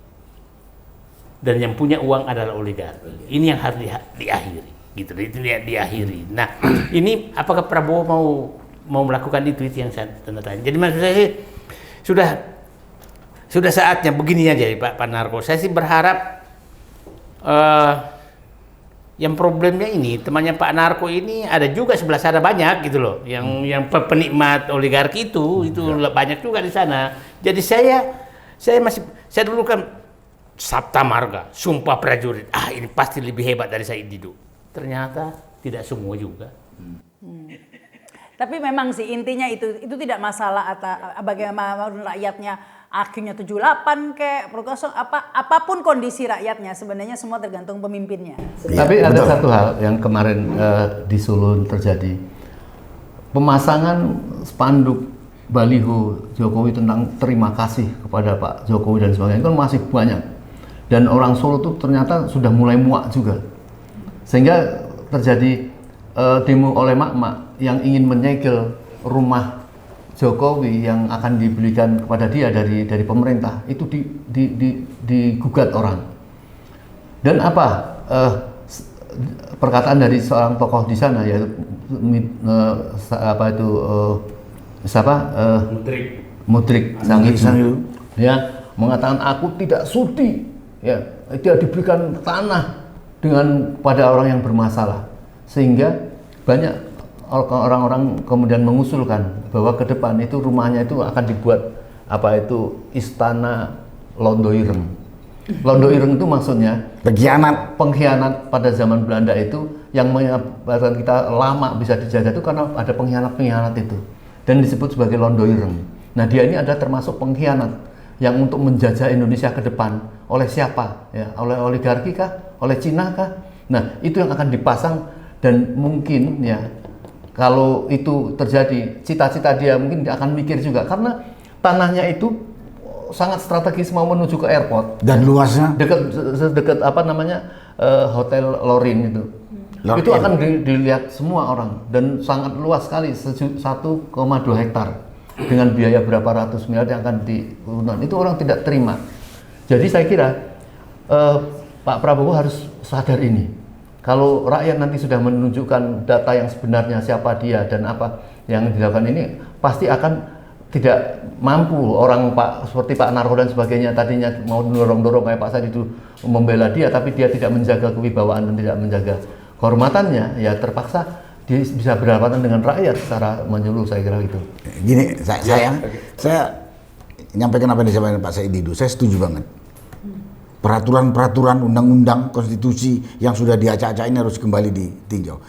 Dan yang punya uang adalah oligarki. Ini yang harus diakhiri, gitu. Itu diakhiri. Nah, ini apakah Prabowo mau melakukan itu yang saya tanda tanya. Jadi maksud saya sih sudah saatnya begini aja ya Pak Narko. Saya sih berharap yang problemnya ini temannya Pak Narko ini ada juga sebelah sana banyak gitu loh. Yang penikmat oligarki itu banyak juga di sana. Jadi saya dulu kan Sabta Marga, Sumpah Prajurit. Ini pasti lebih hebat dari Said Didu. Ternyata tidak semua juga. Tapi memang sih intinya itu tidak masalah bagaimana rakyatnya akhirnya 78 kayak perkosong apapun kondisi rakyatnya sebenarnya semua tergantung pemimpinnya. Tapi ada satu hal yang kemarin di Solo terjadi. Pemasangan spanduk baliho Jokowi tentang terima kasih kepada Pak Jokowi dan sebagainya itu masih banyak. Dan orang Solo tuh ternyata sudah mulai muak juga. Sehingga terjadi demo oleh mak-mak yang ingin menyegel rumah Jokowi yang akan dibelikan kepada dia dari pemerintah itu digugat orang. Dan perkataan dari seorang tokoh di sana yaitu Mudrik Sangidu ya mengatakan aku tidak sudi ya tidak diberikan tanah pada orang yang bermasalah, sehingga banyak orang-orang kemudian mengusulkan bahwa ke depan itu rumahnya itu akan dibuat istana Londo Ireng. Londo Ireng itu maksudnya pengkhianat pada zaman Belanda itu yang menyebabkan kita lama bisa dijajah itu karena ada pengkhianat itu dan disebut sebagai Londo Ireng. Nah dia ini ada termasuk pengkhianat yang untuk menjajah Indonesia ke depan oleh siapa? Ya, oleh oligarki kah? Oleh Cina kah? Nah itu yang akan dipasang dan mungkin ya kalau itu terjadi, cita-cita dia mungkin dia akan mikir juga karena tanahnya itu sangat strategis mau menuju ke airport dan luasnya dekat Hotel Lorin itu. Itu akan dilihat semua orang dan sangat luas sekali 1,2 hektar dengan biaya berapa ratus miliar yang akan diurunkan. Itu orang tidak terima. Jadi saya kira Pak Prabowo harus sadar ini. Kalau rakyat nanti sudah menunjukkan data yang sebenarnya siapa dia dan apa yang dilakukan ini, pasti akan tidak mampu orang seperti Pak Narko dan sebagainya tadinya mau dorong-dorong kayak Pak Said itu membela dia, tapi dia tidak menjaga kewibawaan dan tidak menjaga kehormatannya, ya terpaksa dia bisa berhadapan dengan rakyat secara menyeluruh, saya kira gitu. Gini, saya nyampaikan apa yang disampaikan Pak Said Didu, saya setuju banget. Peraturan-peraturan, undang-undang, konstitusi yang sudah diacak-acak ini harus kembali ditinjau.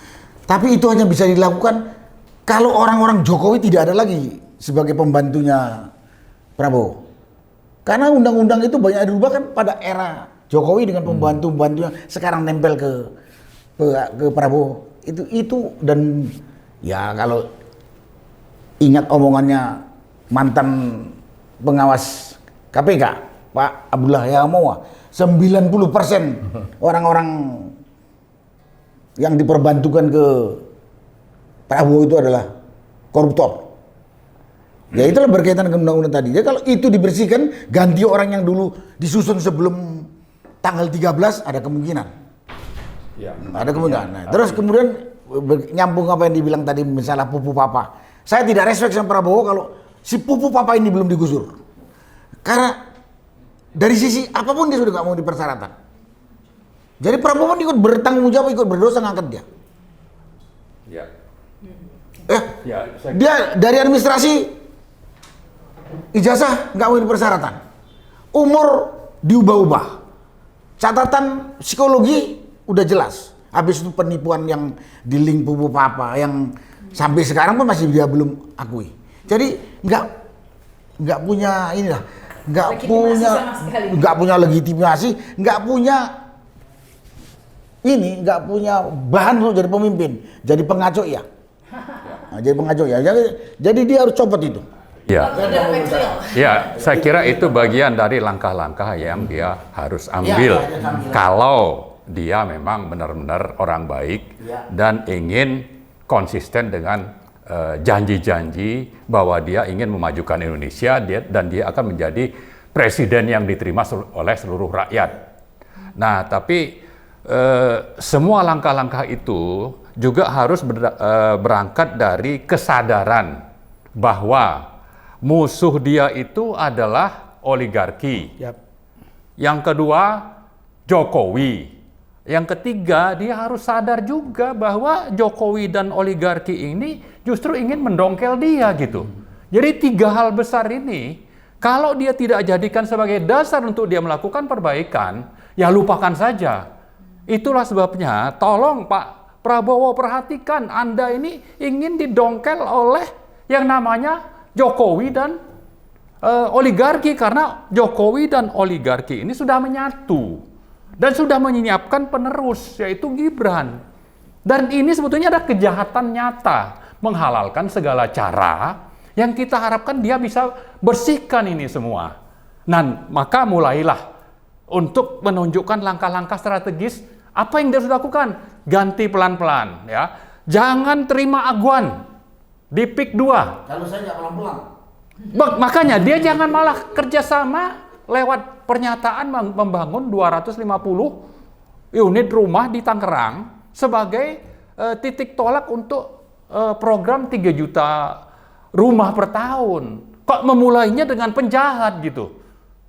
Tapi itu hanya bisa dilakukan kalau orang-orang Jokowi tidak ada lagi sebagai pembantunya Prabowo. Karena undang-undang itu banyak dirubah kan pada era Jokowi dengan pembantu-pembantunya sekarang nempel ke Prabowo. Itu dan ya kalau ingat omongannya mantan pengawas KPK Pak Abdullah Yahya, 90% orang-orang yang diperbantukan ke Prabowo itu adalah koruptor. Ya itulah berkaitan dengan undang-undang tadi. Jadi kalau itu dibersihkan, ganti orang yang dulu disusun sebelum tanggal 13 ada kemungkinan. Ya, ada kemungkinan. Nah, terus kemudian nyambung apa yang dibilang tadi misalnya Pupu Papa. Saya tidak respect sama Prabowo kalau si Pupu Papa ini belum digusur. Karena dari sisi apapun dia sudah gak mau dipersyaratkan. Jadi Prabowo ikut bertanggung jawab, ikut berdosa ngangkat dia. Ya. Ya, dia dari administrasi ijazah nggak mau dipersyaratkan. Umur diubah-ubah. Catatan psikologi udah jelas. Habis itu penipuan yang di link Pupu Papa yang sampai sekarang pun masih dia belum akui. Jadi nggak punya inilah, nggak punya legitimasi, nggak punya bahan untuk jadi pemimpin, jadi pengacau ya. Nah, jadi pengacau ya. Jadi dia harus copot itu. Ya. Ya, saya kira itu bagian dari langkah-langkah yang dia harus ambil. Kalau dia memang benar-benar orang baik dan ingin konsisten dengan janji-janji bahwa dia ingin memajukan Indonesia dan dia akan menjadi presiden yang diterima oleh seluruh rakyat. Nah, tapi semua langkah-langkah itu juga harus berangkat dari kesadaran bahwa musuh dia itu adalah oligarki. Yang kedua, Jokowi. Yang ketiga, dia harus sadar juga bahwa Jokowi dan oligarki ini justru ingin mendongkel dia gitu. Jadi 3 hal besar ini, kalau dia tidak jadikan sebagai dasar untuk dia melakukan perbaikan, ya lupakan saja. Itulah sebabnya, tolong Pak Prabowo perhatikan, Anda ini ingin didongkel oleh yang namanya Jokowi dan oligarki, karena Jokowi dan oligarki ini sudah menyatu dan sudah menyiapkan penerus, yaitu Gibran. Dan ini sebetulnya ada kejahatan nyata, menghalalkan segala cara yang kita harapkan dia bisa bersihkan ini semua. Nah, maka mulailah untuk menunjukkan langkah-langkah strategis apa yang dia harus lakukan. Ganti pelan-pelan, ya. Jangan terima aguan di PIK 2. Kalau saya nggak pelan-pelan. Makanya dia jangan malah kerjasama lewat pernyataan membangun 250 unit rumah di Tangerang sebagai titik tolak untuk program 3 juta rumah per tahun. Kok memulainya dengan penjahat gitu?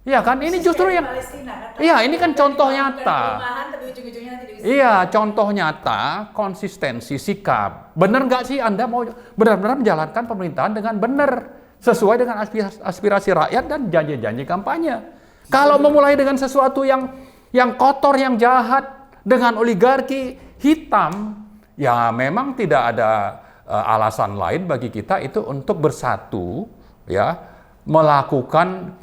Ya kan, ini justru yang... Iya, ini kan contoh nyata. Iya, contoh nyata, konsistensi sikap. Benar nggak sih Anda mau benar-benar menjalankan pemerintahan dengan benar, sesuai dengan aspirasi rakyat dan janji-janji kampanye. Kalau memulai dengan sesuatu yang kotor, yang jahat, dengan oligarki hitam, ya memang tidak ada alasan lain bagi kita itu untuk bersatu, ya, melakukan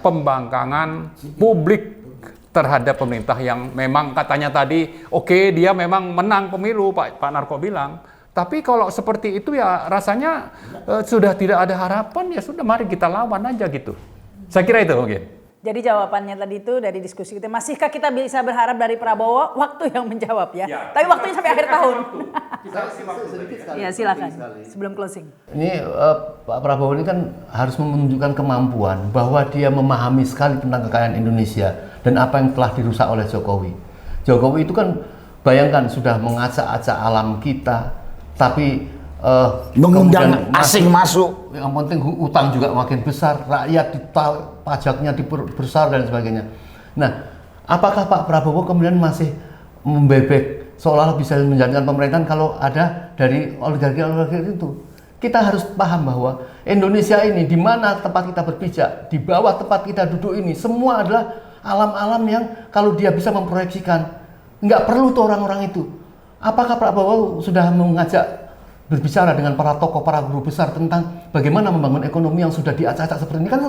pembangkangan publik terhadap pemerintah yang memang katanya tadi oke, dia memang menang pemilu, Pak Narko bilang. Tapi kalau seperti itu ya rasanya sudah tidak ada harapan, ya sudah mari kita lawan aja gitu. Saya kira itu mungkin. Jadi jawabannya tadi itu dari diskusi kita, masihkah kita bisa berharap dari Prabowo? Waktu yang menjawab ya. Tapi waktunya sampai akhir tahun. Ya silakan sebelum closing. Ini Pak Prabowo ini kan harus menunjukkan kemampuan bahwa dia memahami sekali tentang kekayaan Indonesia dan apa yang telah dirusak oleh Jokowi. Jokowi itu kan bayangkan sudah mengacak-acak alam kita, tapi mengundang asing masuk. Yang penting utang juga makin besar, rakyat pajaknya besar dan sebagainya. Nah, apakah Pak Prabowo kemudian masih membebek seolah-olah bisa menjalankan pemerintahan kalau ada dari oligarki itu? Kita harus paham bahwa Indonesia ini, di mana tempat kita berpijak, di bawah tempat kita duduk ini, semua adalah alam-alam yang kalau dia bisa memproyeksikan, nggak perlu tuh orang-orang itu. Apakah Pak Prabowo sudah mengajak berbicara dengan para tokoh, para guru besar tentang bagaimana membangun ekonomi yang sudah diacak-acak seperti ini? Kan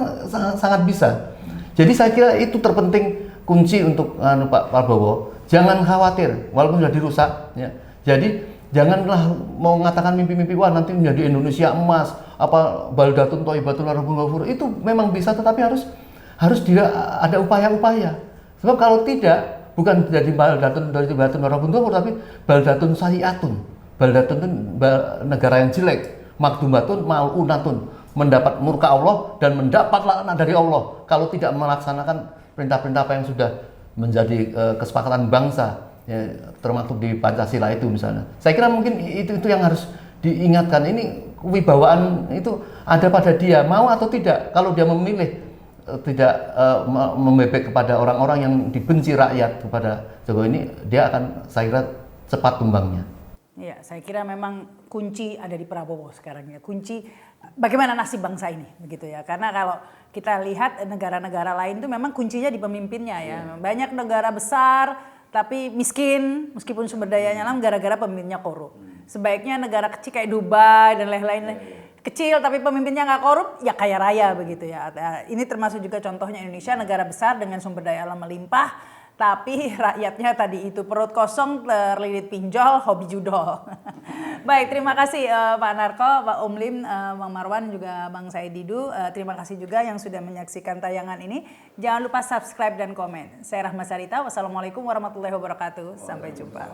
sangat bisa. Jadi saya kira itu terpenting kunci untuk Pak Prabowo. Jangan khawatir, walaupun sudah dirusak. Ya. Jadi janganlah mau mengatakan mimpi-mimpi, wah nanti menjadi Indonesia emas, apa baldatun thayyibatun wa rabbun ghafur. Itu memang bisa, tetapi harus dia ada upaya-upaya. Sebab kalau tidak, bukan jadi baldatun thayyibatun wa rabbun ghafur, tapi baldatun sayyi'atun. Baldatun itu negara yang jelek, makdumatun mal'unatun, mendapat murka Allah dan mendapat laknat dari Allah kalau tidak melaksanakan perintah-perintah apa yang sudah menjadi kesepakatan bangsa. ya, termasuk di Pancasila itu misalnya. Saya kira mungkin itu yang harus diingatkan. Ini kewibawaan itu ada pada dia, mau atau tidak. Kalau dia memilih tidak membebek kepada orang-orang yang dibenci rakyat kepada Jokowi ini, dia akan saya kira cepat tumbangnya. Ya, saya kira memang kunci ada di Prabowo sekarang ya. Kunci bagaimana nasib bangsa ini begitu ya. Karena kalau kita lihat negara-negara lain itu memang kuncinya di pemimpinnya ya. Banyak negara besar tapi miskin meskipun sumber dayanya alam gara-gara pemimpinnya korup. Sebaiknya negara kecil kayak Dubai dan lain-lain kecil tapi pemimpinnya nggak korup ya kaya raya begitu ya. Ini termasuk juga contohnya Indonesia, negara besar dengan sumber daya alam melimpah. Tapi rakyatnya tadi itu perut kosong, terlilit pinjol, hobi judol. Baik, terima kasih Pak Narko, Pak Lim, Bang Marwan, juga Bang Said Didu. Terima kasih juga yang sudah menyaksikan tayangan ini. Jangan lupa subscribe dan komen. Saya Rahma Sarita, wassalamualaikum warahmatullahi wabarakatuh. Sampai jumpa.